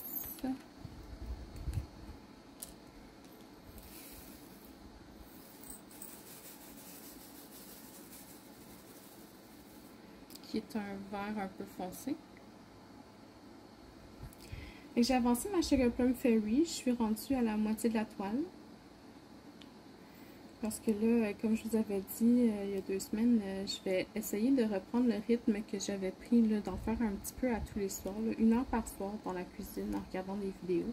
Qui est un vert un peu foncé. J'ai avancé ma Sugar Plum Fairy. Je suis rendue à la moitié de la toile. Parce que là, comme je vous avais dit il y a 2 semaines, je vais essayer de reprendre le rythme que j'avais pris, d'en faire un petit peu à tous les soirs, là, 1 heure par soir dans la cuisine en regardant des vidéos.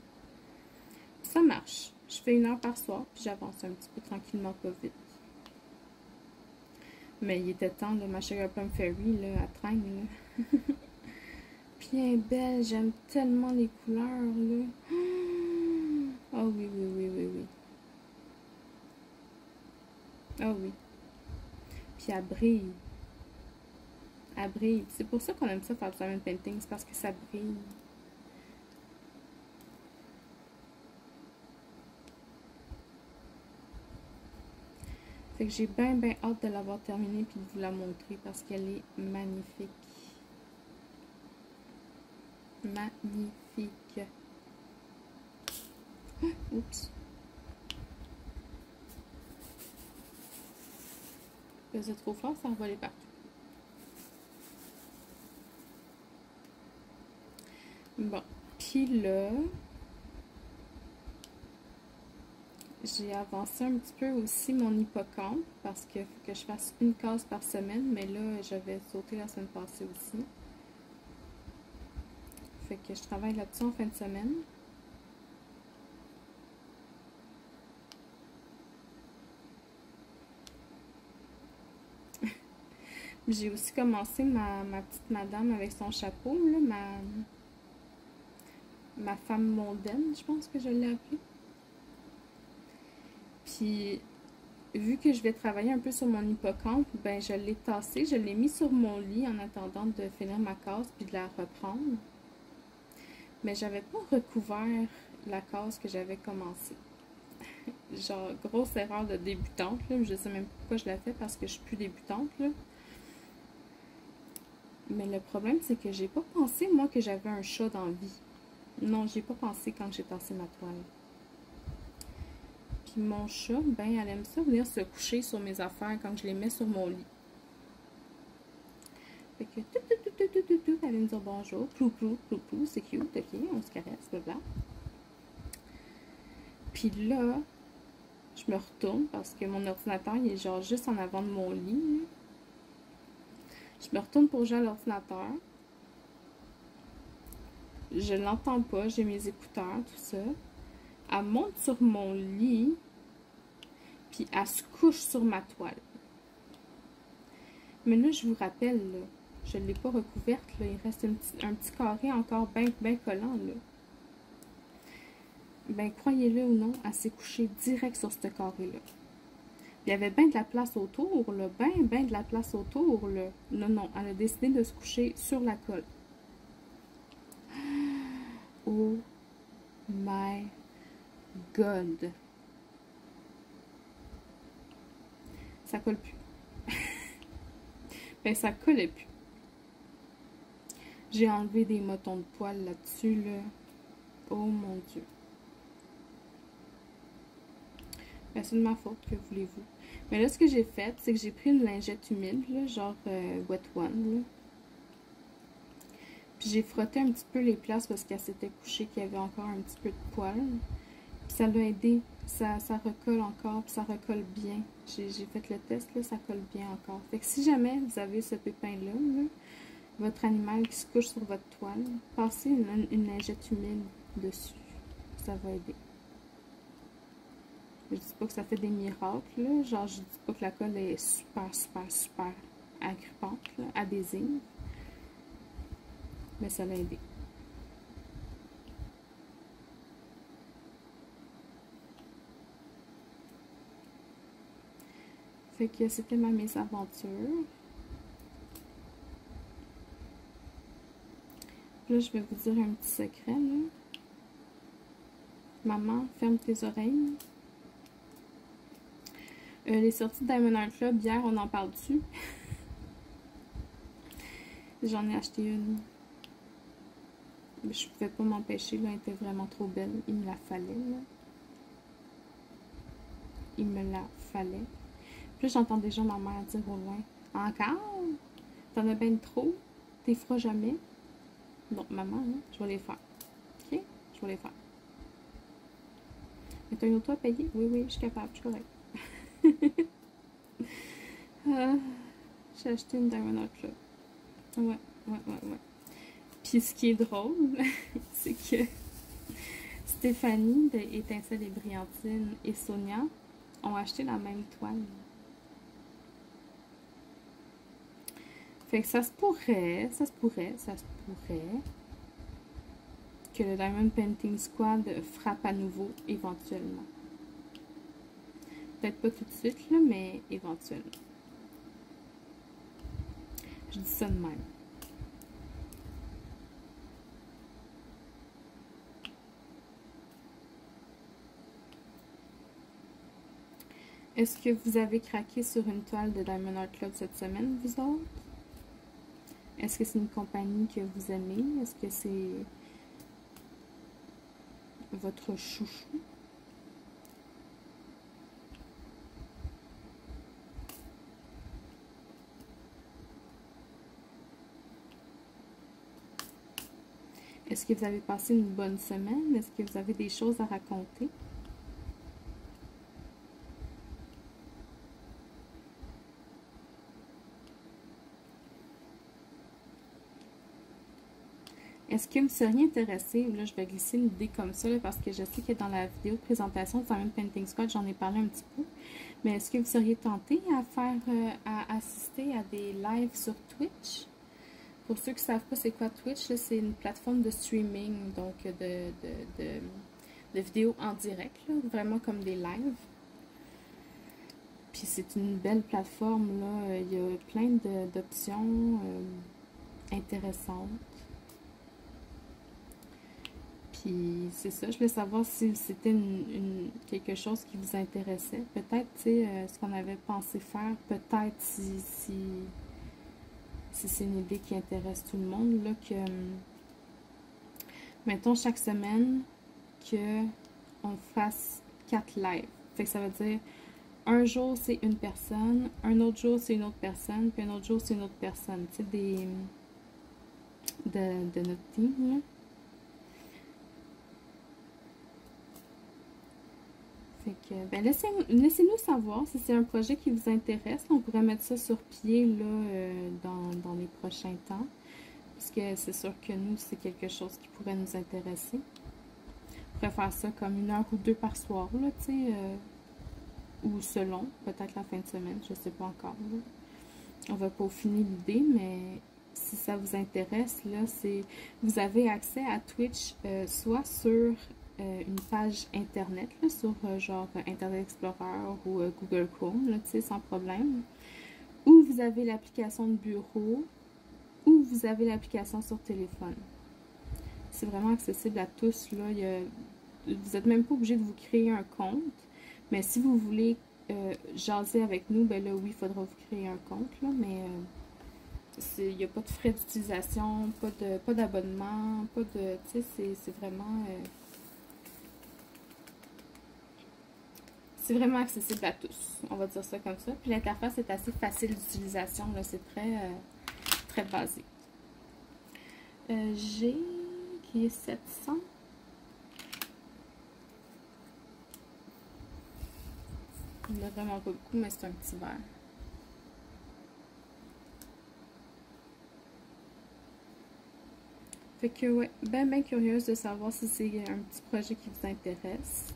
Puis ça marche. Je fais 1 heure par soir, puis j'avance un petit peu tranquillement, pas vite. Mais il était temps, là, ma Sugar Plum Fairy, là, à traîne, là. Puis elle est belle, j'aime tellement les couleurs, là. Oh oui, oui, oui, oui, oui. Ah oui. Puis elle brille. Elle brille. C'est pour ça qu'on aime ça faire du diamond painting. C'est parce que ça brille. Fait que j'ai bien hâte de l'avoir terminée puis de vous la montrer parce qu'elle est magnifique. Magnifique. Oups. Il faisait trop fort, ça envolait partout. Bon, puis là, j'ai avancé un petit peu aussi mon hippocampe parce qu'il faut que je fasse 1 case par semaine, mais là, j'avais sauté la semaine passée aussi. Fait que je travaille là-dessus en fin de semaine. J'ai aussi commencé ma petite madame avec son chapeau, là, ma femme mondaine, je pense que je l'ai appelée. Puis, vu que je vais travailler un peu sur mon hippocampe, ben je l'ai tassé, je l'ai mis sur mon lit en attendant de finir ma case puis de la reprendre. Mais j'avais pas recouvert la case que j'avais commencée. Genre, grosse erreur de débutante, là. Je sais même pas pourquoi je la fais parce que je suis plus débutante, là. Mais le problème, c'est que j'ai pas pensé, moi, que j'avais un chat dans la vie. Non, j'ai pas pensé quand j'ai tassé ma toile. Puis mon chat, ben, elle aime ça venir se coucher sur mes affaires quand je les mets sur mon lit. Fait que elle vient me dire bonjour, plou plou, plou plou, c'est cute, ok, on se caresse, blablabla. Puis là, je me retourne parce que mon ordinateur, il est genre juste en avant de mon lit. Je me retourne pour jouer à l'ordinateur. Je l'entends pas, j'ai mes écouteurs, tout ça. Elle monte sur mon lit, puis elle se couche sur ma toile. Mais là, je vous rappelle, là, je ne l'ai pas recouverte, là, il reste un petit carré encore bien collant, là. Ben, croyez-le ou non, elle s'est couchée direct sur ce carré-là. Il y avait bien de la place autour, là, bien de la place autour, là. Non, elle a décidé de se coucher sur la colle. Oh my God! Ça colle plus. Ben, ça collait plus. J'ai enlevé des motons de poils là-dessus, là. Oh mon Dieu. Ben, c'est de ma faute, que voulez-vous. Mais là, ce que j'ai fait, c'est que j'ai pris une lingette humide, là, genre Wet One, là. Puis j'ai frotté un petit peu les places parce qu'elle s'était couchée, qu'il y avait encore un petit peu de poils. Puis ça l'a aidé. Ça recolle encore, puis ça recolle bien. J'ai fait le test, là, ça colle bien encore. Fait que si jamais vous avez ce pépin-là, là, votre animal qui se couche sur votre toile, passez une lingette humide dessus. Ça va aider. Je dis pas que ça fait des miracles, là. Genre, je dis pas que la colle est super agrippante, là, adhésive. mais ça l'a aidé. Fait que c'était ma mésaventure. Là, je vais vous dire un petit secret, là. Maman, ferme tes oreilles. Les sorties de Diamond Art Club, hier, on en parle dessus. J'en ai acheté une. Je pouvais pas m'empêcher, là, elle était vraiment trop belle. Il me la fallait, là. Il me la fallait. Puis j'entends déjà ma mère dire au loin, encore? T'en as bien trop? T'es feras jamais? Bon, maman, hein, je vais les faire. Ok? Je vais les faire. Mais t'as une auto à payer? Oui, oui, je suis capable, je suis correcte. J'ai acheté une Diamond Art Club. Ouais. Puis ce qui est drôle, c'est que Stéphanie de Étincelle et Brillantine et Sonia ont acheté la même toile. Fait que ça se pourrait que le Diamond Painting Squad frappe à nouveau éventuellement. Peut-être pas tout de suite, là, mais éventuellement. Je dis ça de même. Est-ce que vous avez craqué sur une toile de Diamond Art Club cette semaine, vous autres? Est-ce que c'est une compagnie que vous aimez? Est-ce que c'est votre chouchou? Est-ce que vous avez passé une bonne semaine? Est-ce que vous avez des choses à raconter? Est-ce que vous seriez intéressé, là je vais glisser une idée comme ça, là, parce que je sais que dans la vidéo de présentation de Diamond Painting Squad, j'en ai parlé un petit peu, mais est-ce que vous seriez tenté à faire, à assister à des lives sur Twitch? Pour ceux qui ne savent pas c'est quoi Twitch, c'est une plateforme de streaming, donc de vidéos en direct, là, vraiment comme des lives. Puis c'est une belle plateforme, là, il y a plein d'options intéressantes. Puis c'est ça, je voulais savoir si c'était quelque chose qui vous intéressait. Peut-être, tu sais, ce qu'on avait pensé faire, peut-être si c'est une idée qui intéresse tout le monde, là, que, mettons, chaque semaine, qu'on fasse 4 lives. Fait que ça veut dire, un jour, c'est une personne, un autre jour, c'est une autre personne, puis un autre jour, c'est une autre personne. Tu sais, de notre team, là. Fait que, ben laissez-nous savoir si c'est un projet qui vous intéresse. On pourrait mettre ça sur pied là, dans les prochains temps. Parce que c'est sûr que nous, c'est quelque chose qui pourrait nous intéresser. On pourrait faire ça comme 1 heure ou 2 par soir, là, tu sais. Ou selon, peut-être la fin de semaine, je sais pas encore. Là. On va peaufiner l'idée, mais si ça vous intéresse, là, vous avez accès à Twitch soit sur une page internet, là, sur genre Internet Explorer ou Google Chrome, là, tu sais, sans problème. Ou vous avez l'application de bureau, ou vous avez l'application sur téléphone. C'est vraiment accessible à tous, là. Vous n'êtes même pas obligé de vous créer un compte, mais si vous voulez jaser avec nous, ben là, oui, il faudra vous créer un compte, là, mais il n'y a pas de frais d'utilisation, pas d'abonnement, pas de, tu sais, c'est vraiment... c'est vraiment accessible à tous, on va dire ça comme ça. Puis l'interface est assez facile d'utilisation, là, c'est très basique. J'ai qui est 700. Il n'y en a vraiment pas beaucoup, mais c'est un petit verre. Fait que, ouais, ben curieuse de savoir si c'est un petit projet qui vous intéresse.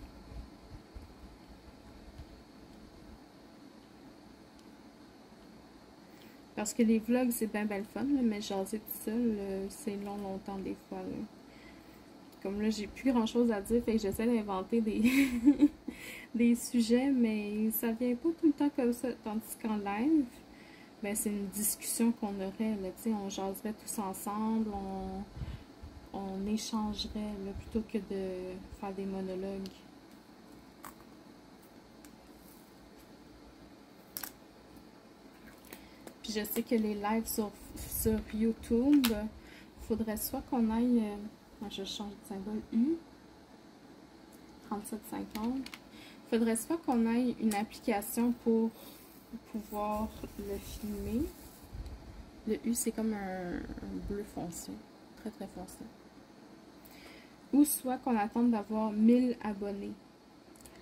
Parce que les vlogs, c'est bien le fun, là, mais jaser tout seul, c'est longtemps des fois. Là. Comme là, j'ai plus grand chose à dire, fait que j'essaie d'inventer des, des sujets, mais ça vient pas tout le temps comme ça. Tandis qu'en live, ben, c'est une discussion qu'on aurait, là, tu sais, on jaserait tous ensemble, on échangerait, là, plutôt que de faire des monologues. Puis je sais que les lives sur YouTube, faudrait soit qu'on aille, je change de symbole U, 3750, faudrait soit qu'on aille une application pour pouvoir le filmer. Le U, c'est comme un bleu foncé, très très foncé. Ou soit qu'on attende d'avoir 1000 abonnés.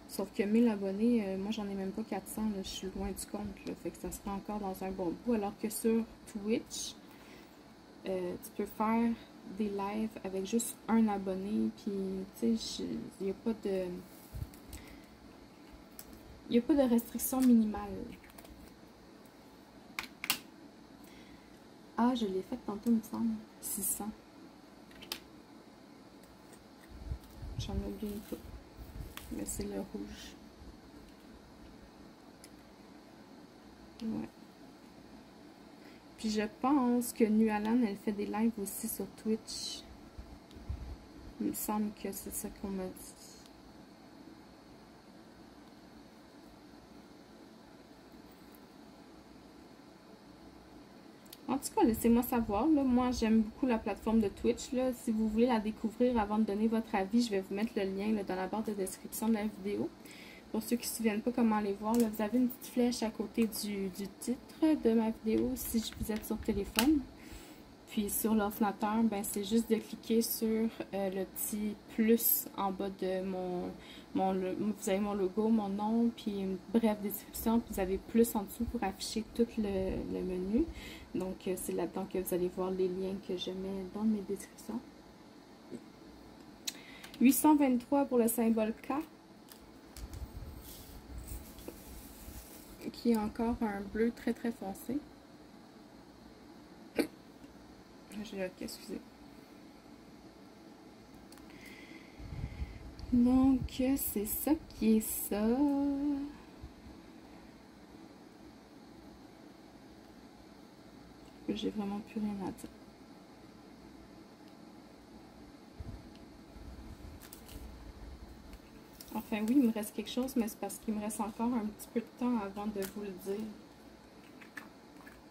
Sauf que 1000 abonnés, moi j'en ai même pas 400, là, je suis loin du compte, là, fait que ça sera encore dans un bon bout. Alors que sur Twitch, tu peux faire des lives avec juste un abonné, puis tu sais, il n'y a pas de... Il n'y a pas de restriction minimale. Ah, je l'ai fait tantôt, il me semble. 600. J'en ai oublié une coupe. Mais c'est le rouge. Ouais. Puis je pense que Nualan, elle fait des lives aussi sur Twitch. Il me semble que c'est ça qu'on m'a dit. En tout cas, laissez-moi savoir. Là. Moi, j'aime beaucoup la plateforme de Twitch. Là. Si vous voulez la découvrir avant de donner votre avis, je vais vous mettre le lien là, dans la barre de description de la vidéo. Pour ceux qui ne se souviennent pas comment aller voir, là, vous avez une petite flèche à côté du titre de ma vidéo si vous êtes sur téléphone. Puis sur l'ordinateur, ben, c'est juste de cliquer sur le petit plus en bas de vous avez mon logo, mon nom, puis une brève description. Puis vous avez plus en dessous pour afficher tout le menu. Donc c'est là-dedans que vous allez voir les liens que je mets dans mes descriptions. 823 pour le symbole K. Qui est encore un bleu très très foncé. Excusez. Donc, c'est ça qui est ça. J'ai vraiment plus rien à dire. Enfin, oui, il me reste quelque chose, mais c'est parce qu'il me reste encore un petit peu de temps avant de vous le dire.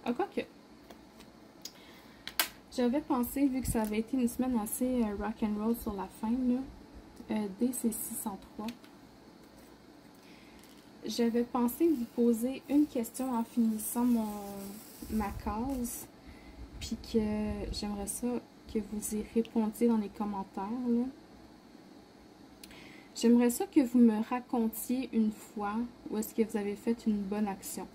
Ah, quoique. J'avais pensé, vu que ça avait été une semaine assez rock'n'roll sur la fin, là, D c'est 603. J'avais pensé vous poser une question en finissant ma case, puis que j'aimerais ça que vous y répondiez dans les commentaires, là. J'aimerais ça que vous me racontiez une fois où est-ce que vous avez fait une bonne action.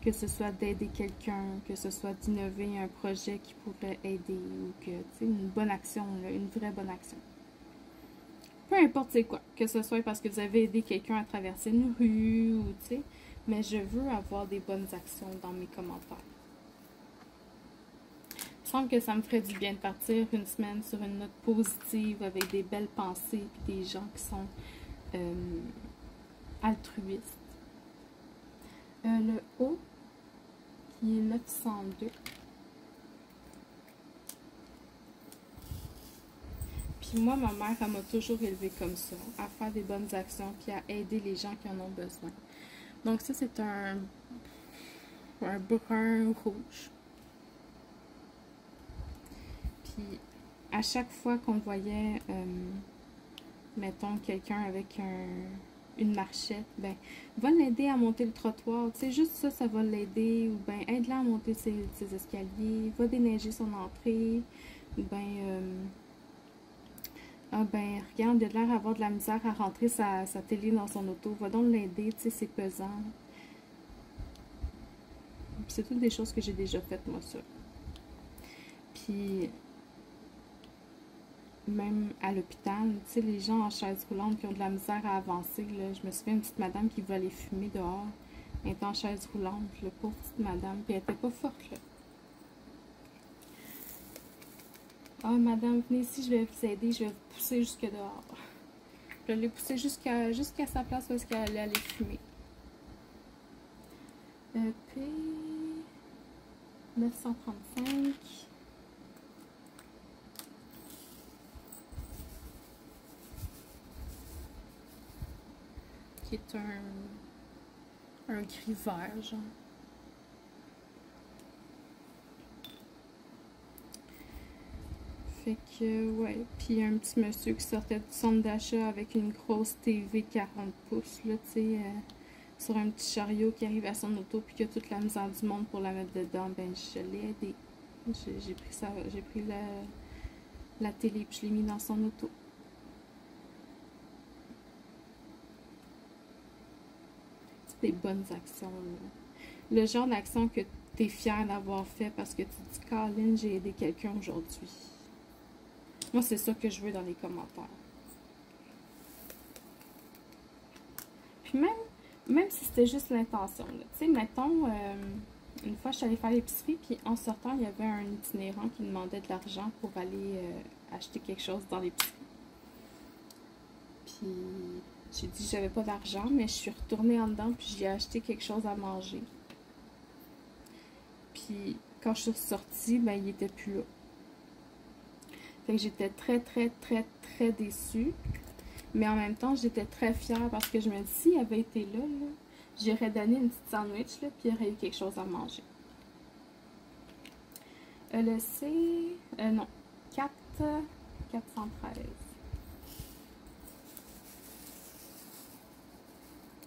Que ce soit d'aider quelqu'un, que ce soit d'innover un projet qui pourrait aider, ou que, tu sais, une bonne action, là, une vraie bonne action. Peu importe c'est quoi, que ce soit parce que vous avez aidé quelqu'un à traverser une rue, ou tu sais, mais je veux avoir des bonnes actions dans mes commentaires. Il me semble que ça me ferait du bien de partir une semaine sur une note positive, avec des belles pensées, puis des gens qui sont altruistes. Le O, qui est 902. Puis moi, ma mère, elle m'a toujours élevée comme ça, à faire des bonnes actions, puis à aider les gens qui en ont besoin. Donc ça, c'est un brun rouge. Puis à chaque fois qu'on voyait, mettons, quelqu'un avec une marchette, ben, va l'aider à monter le trottoir. Tu sais, juste ça, ça va l'aider. Ou ben, aide-la à monter ses escaliers. Va déneiger son entrée. Ou ben, ah ben, regarde, il a l'air d'avoir de la misère à rentrer sa télé dans son auto. Va donc l'aider, tu sais, c'est pesant. C'est toutes des choses que j'ai déjà faites, moi, ça. Puis, même à l'hôpital, tu sais, les gens en chaise roulante qui ont de la misère à avancer, là, je me souviens d'une petite madame qui voulait aller fumer dehors. Elle était en chaise roulante, le pauvre petite madame. Puis elle était pas forte, là. Ah, madame, venez ici, je vais vous aider, je vais vous pousser jusque dehors. Je l'ai poussée jusqu'à sa place où est-ce qu'elle allait aller fumer. P 935. Qui est un gris vert, genre. Fait que, ouais. Puis un petit monsieur qui sortait du centre d'achat avec une grosse TV 40 pouces, là, tu sais, sur un petit chariot qui arrive à son auto, puis qui a toute la misère du monde pour la mettre dedans. Ben, je l'ai aidé. J'ai pris ça, j'ai pris la télé, puis je l'ai mis dans son auto. C'est des bonnes actions, là. Le genre d'action que tu es fier d'avoir fait parce que tu te dis, Colin, j'ai aidé quelqu'un aujourd'hui. Moi, c'est ça que je veux dans les commentaires. Puis même si c'était juste l'intention, tu sais, mettons, une fois, je suis allée faire l'épicerie, puis en sortant, il y avait un itinérant qui demandait de l'argent pour aller acheter quelque chose dans l'épicerie. Puis, j'ai dit que j'avais pas d'argent, mais je suis retournée en dedans, puis j'ai acheté quelque chose à manger. Puis, quand je suis ressortie, ben, il était plus là. Fait que j'étais très, très, très, très déçue. Mais en même temps, j'étais très fière parce que je me dis, s'il avait été là, j'aurais donné une petite sandwich, là, puis il y aurait eu quelque chose à manger. LEC, non, 413.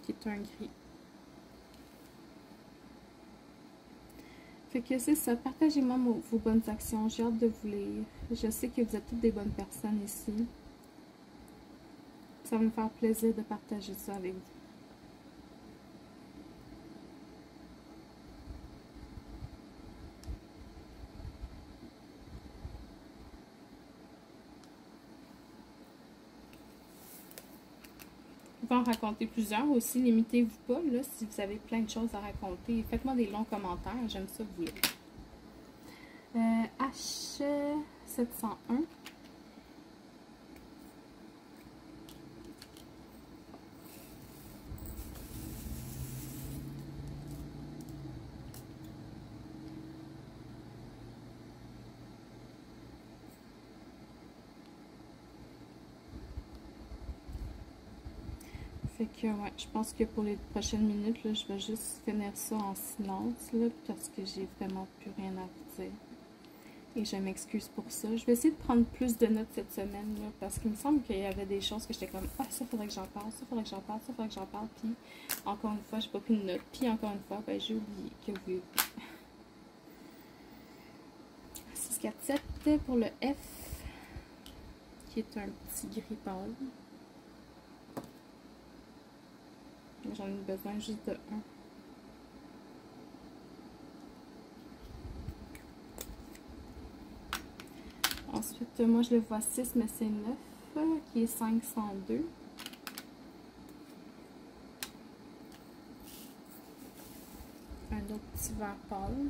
Qui est un gris. Fait que c'est ça, partagez-moi vos bonnes actions, j'ai hâte de vous lire. Je sais que vous êtes toutes des bonnes personnes ici. Ça va me faire plaisir de partager ça avec vous. Je vais en raconter plusieurs aussi, limitez-vous pas, là, si vous avez plein de choses à raconter. Faites-moi des longs commentaires, j'aime ça vous lire. H701. Fait que, ouais, je pense que pour les prochaines minutes, là, je vais juste finir ça en silence, là, parce que j'ai vraiment plus rien à vous dire. Et je m'excuse pour ça. Je vais essayer de prendre plus de notes cette semaine, là, parce qu'il me semble qu'il y avait des choses que j'étais comme, ah, ça faudrait que j'en parle, ça faudrait que j'en parle, ça faudrait que j'en parle, puis encore une fois, j'ai pas pris de notes, puis encore une fois, ben, j'ai oublié que vous... 647 pour le F, qui est un petit gris pâle. J'en ai besoin juste de un. Ensuite, moi je le vois 6, mais c'est 9, qui est 502. Un autre petit vert pâle.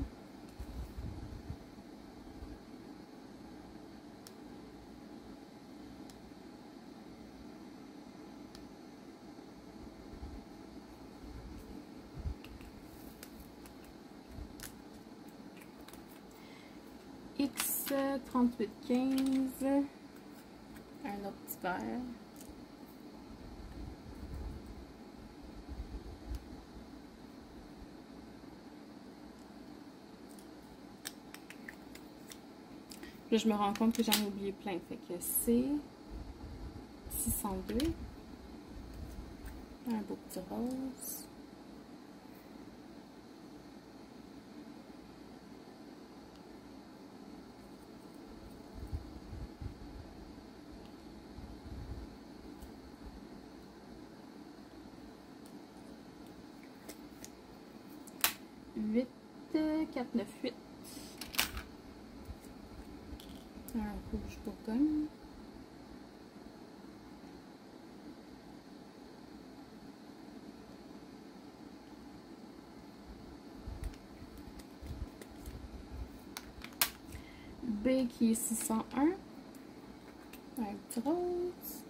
X 3815. Un autre petit vert. Là, je me rends compte que j'en ai oublié plein. Fait que c'est 602. Un beau petit rose. Huit 498. Un rouge bourgogne. spray qui est 601. Un petit rose.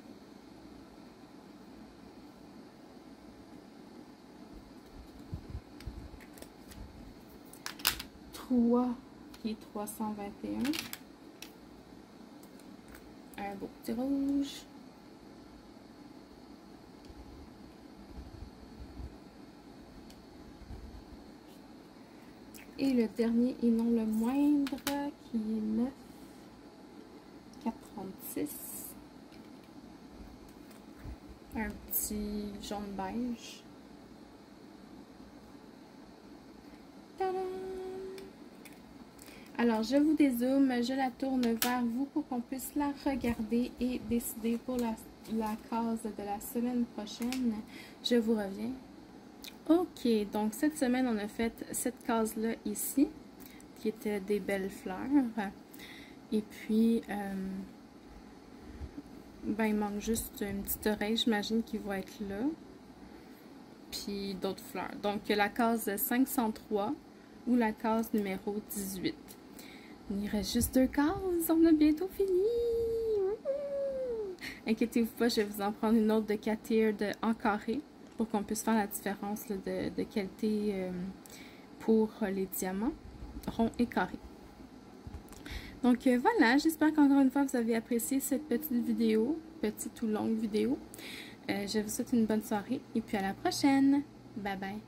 Qui est 321. Un beau petit rouge. Et le dernier et non le moindre qui est 9, 436. Un petit jaune beige. Tadam! Alors, je vous dézoome, je la tourne vers vous pour qu'on puisse la regarder et décider pour la case de la semaine prochaine. Je vous reviens. Ok, donc cette semaine, on a fait cette case-là ici, qui était des belles fleurs. Et puis, ben, il manque juste une petite oreille, j'imagine, qui va être là. Puis d'autres fleurs. Donc, la case 503 ou la case numéro 18. Il reste juste 2 cases, on a bientôt fini. Inquiétez-vous pas, je vais vous en prendre une autre de 4 tiers en carré pour qu'on puisse faire la différence là, de qualité pour les diamants ronds et carrés. Donc voilà, j'espère qu'encore une fois vous avez apprécié cette petite vidéo, petite ou longue vidéo. Je vous souhaite une bonne soirée et puis à la prochaine. Bye bye.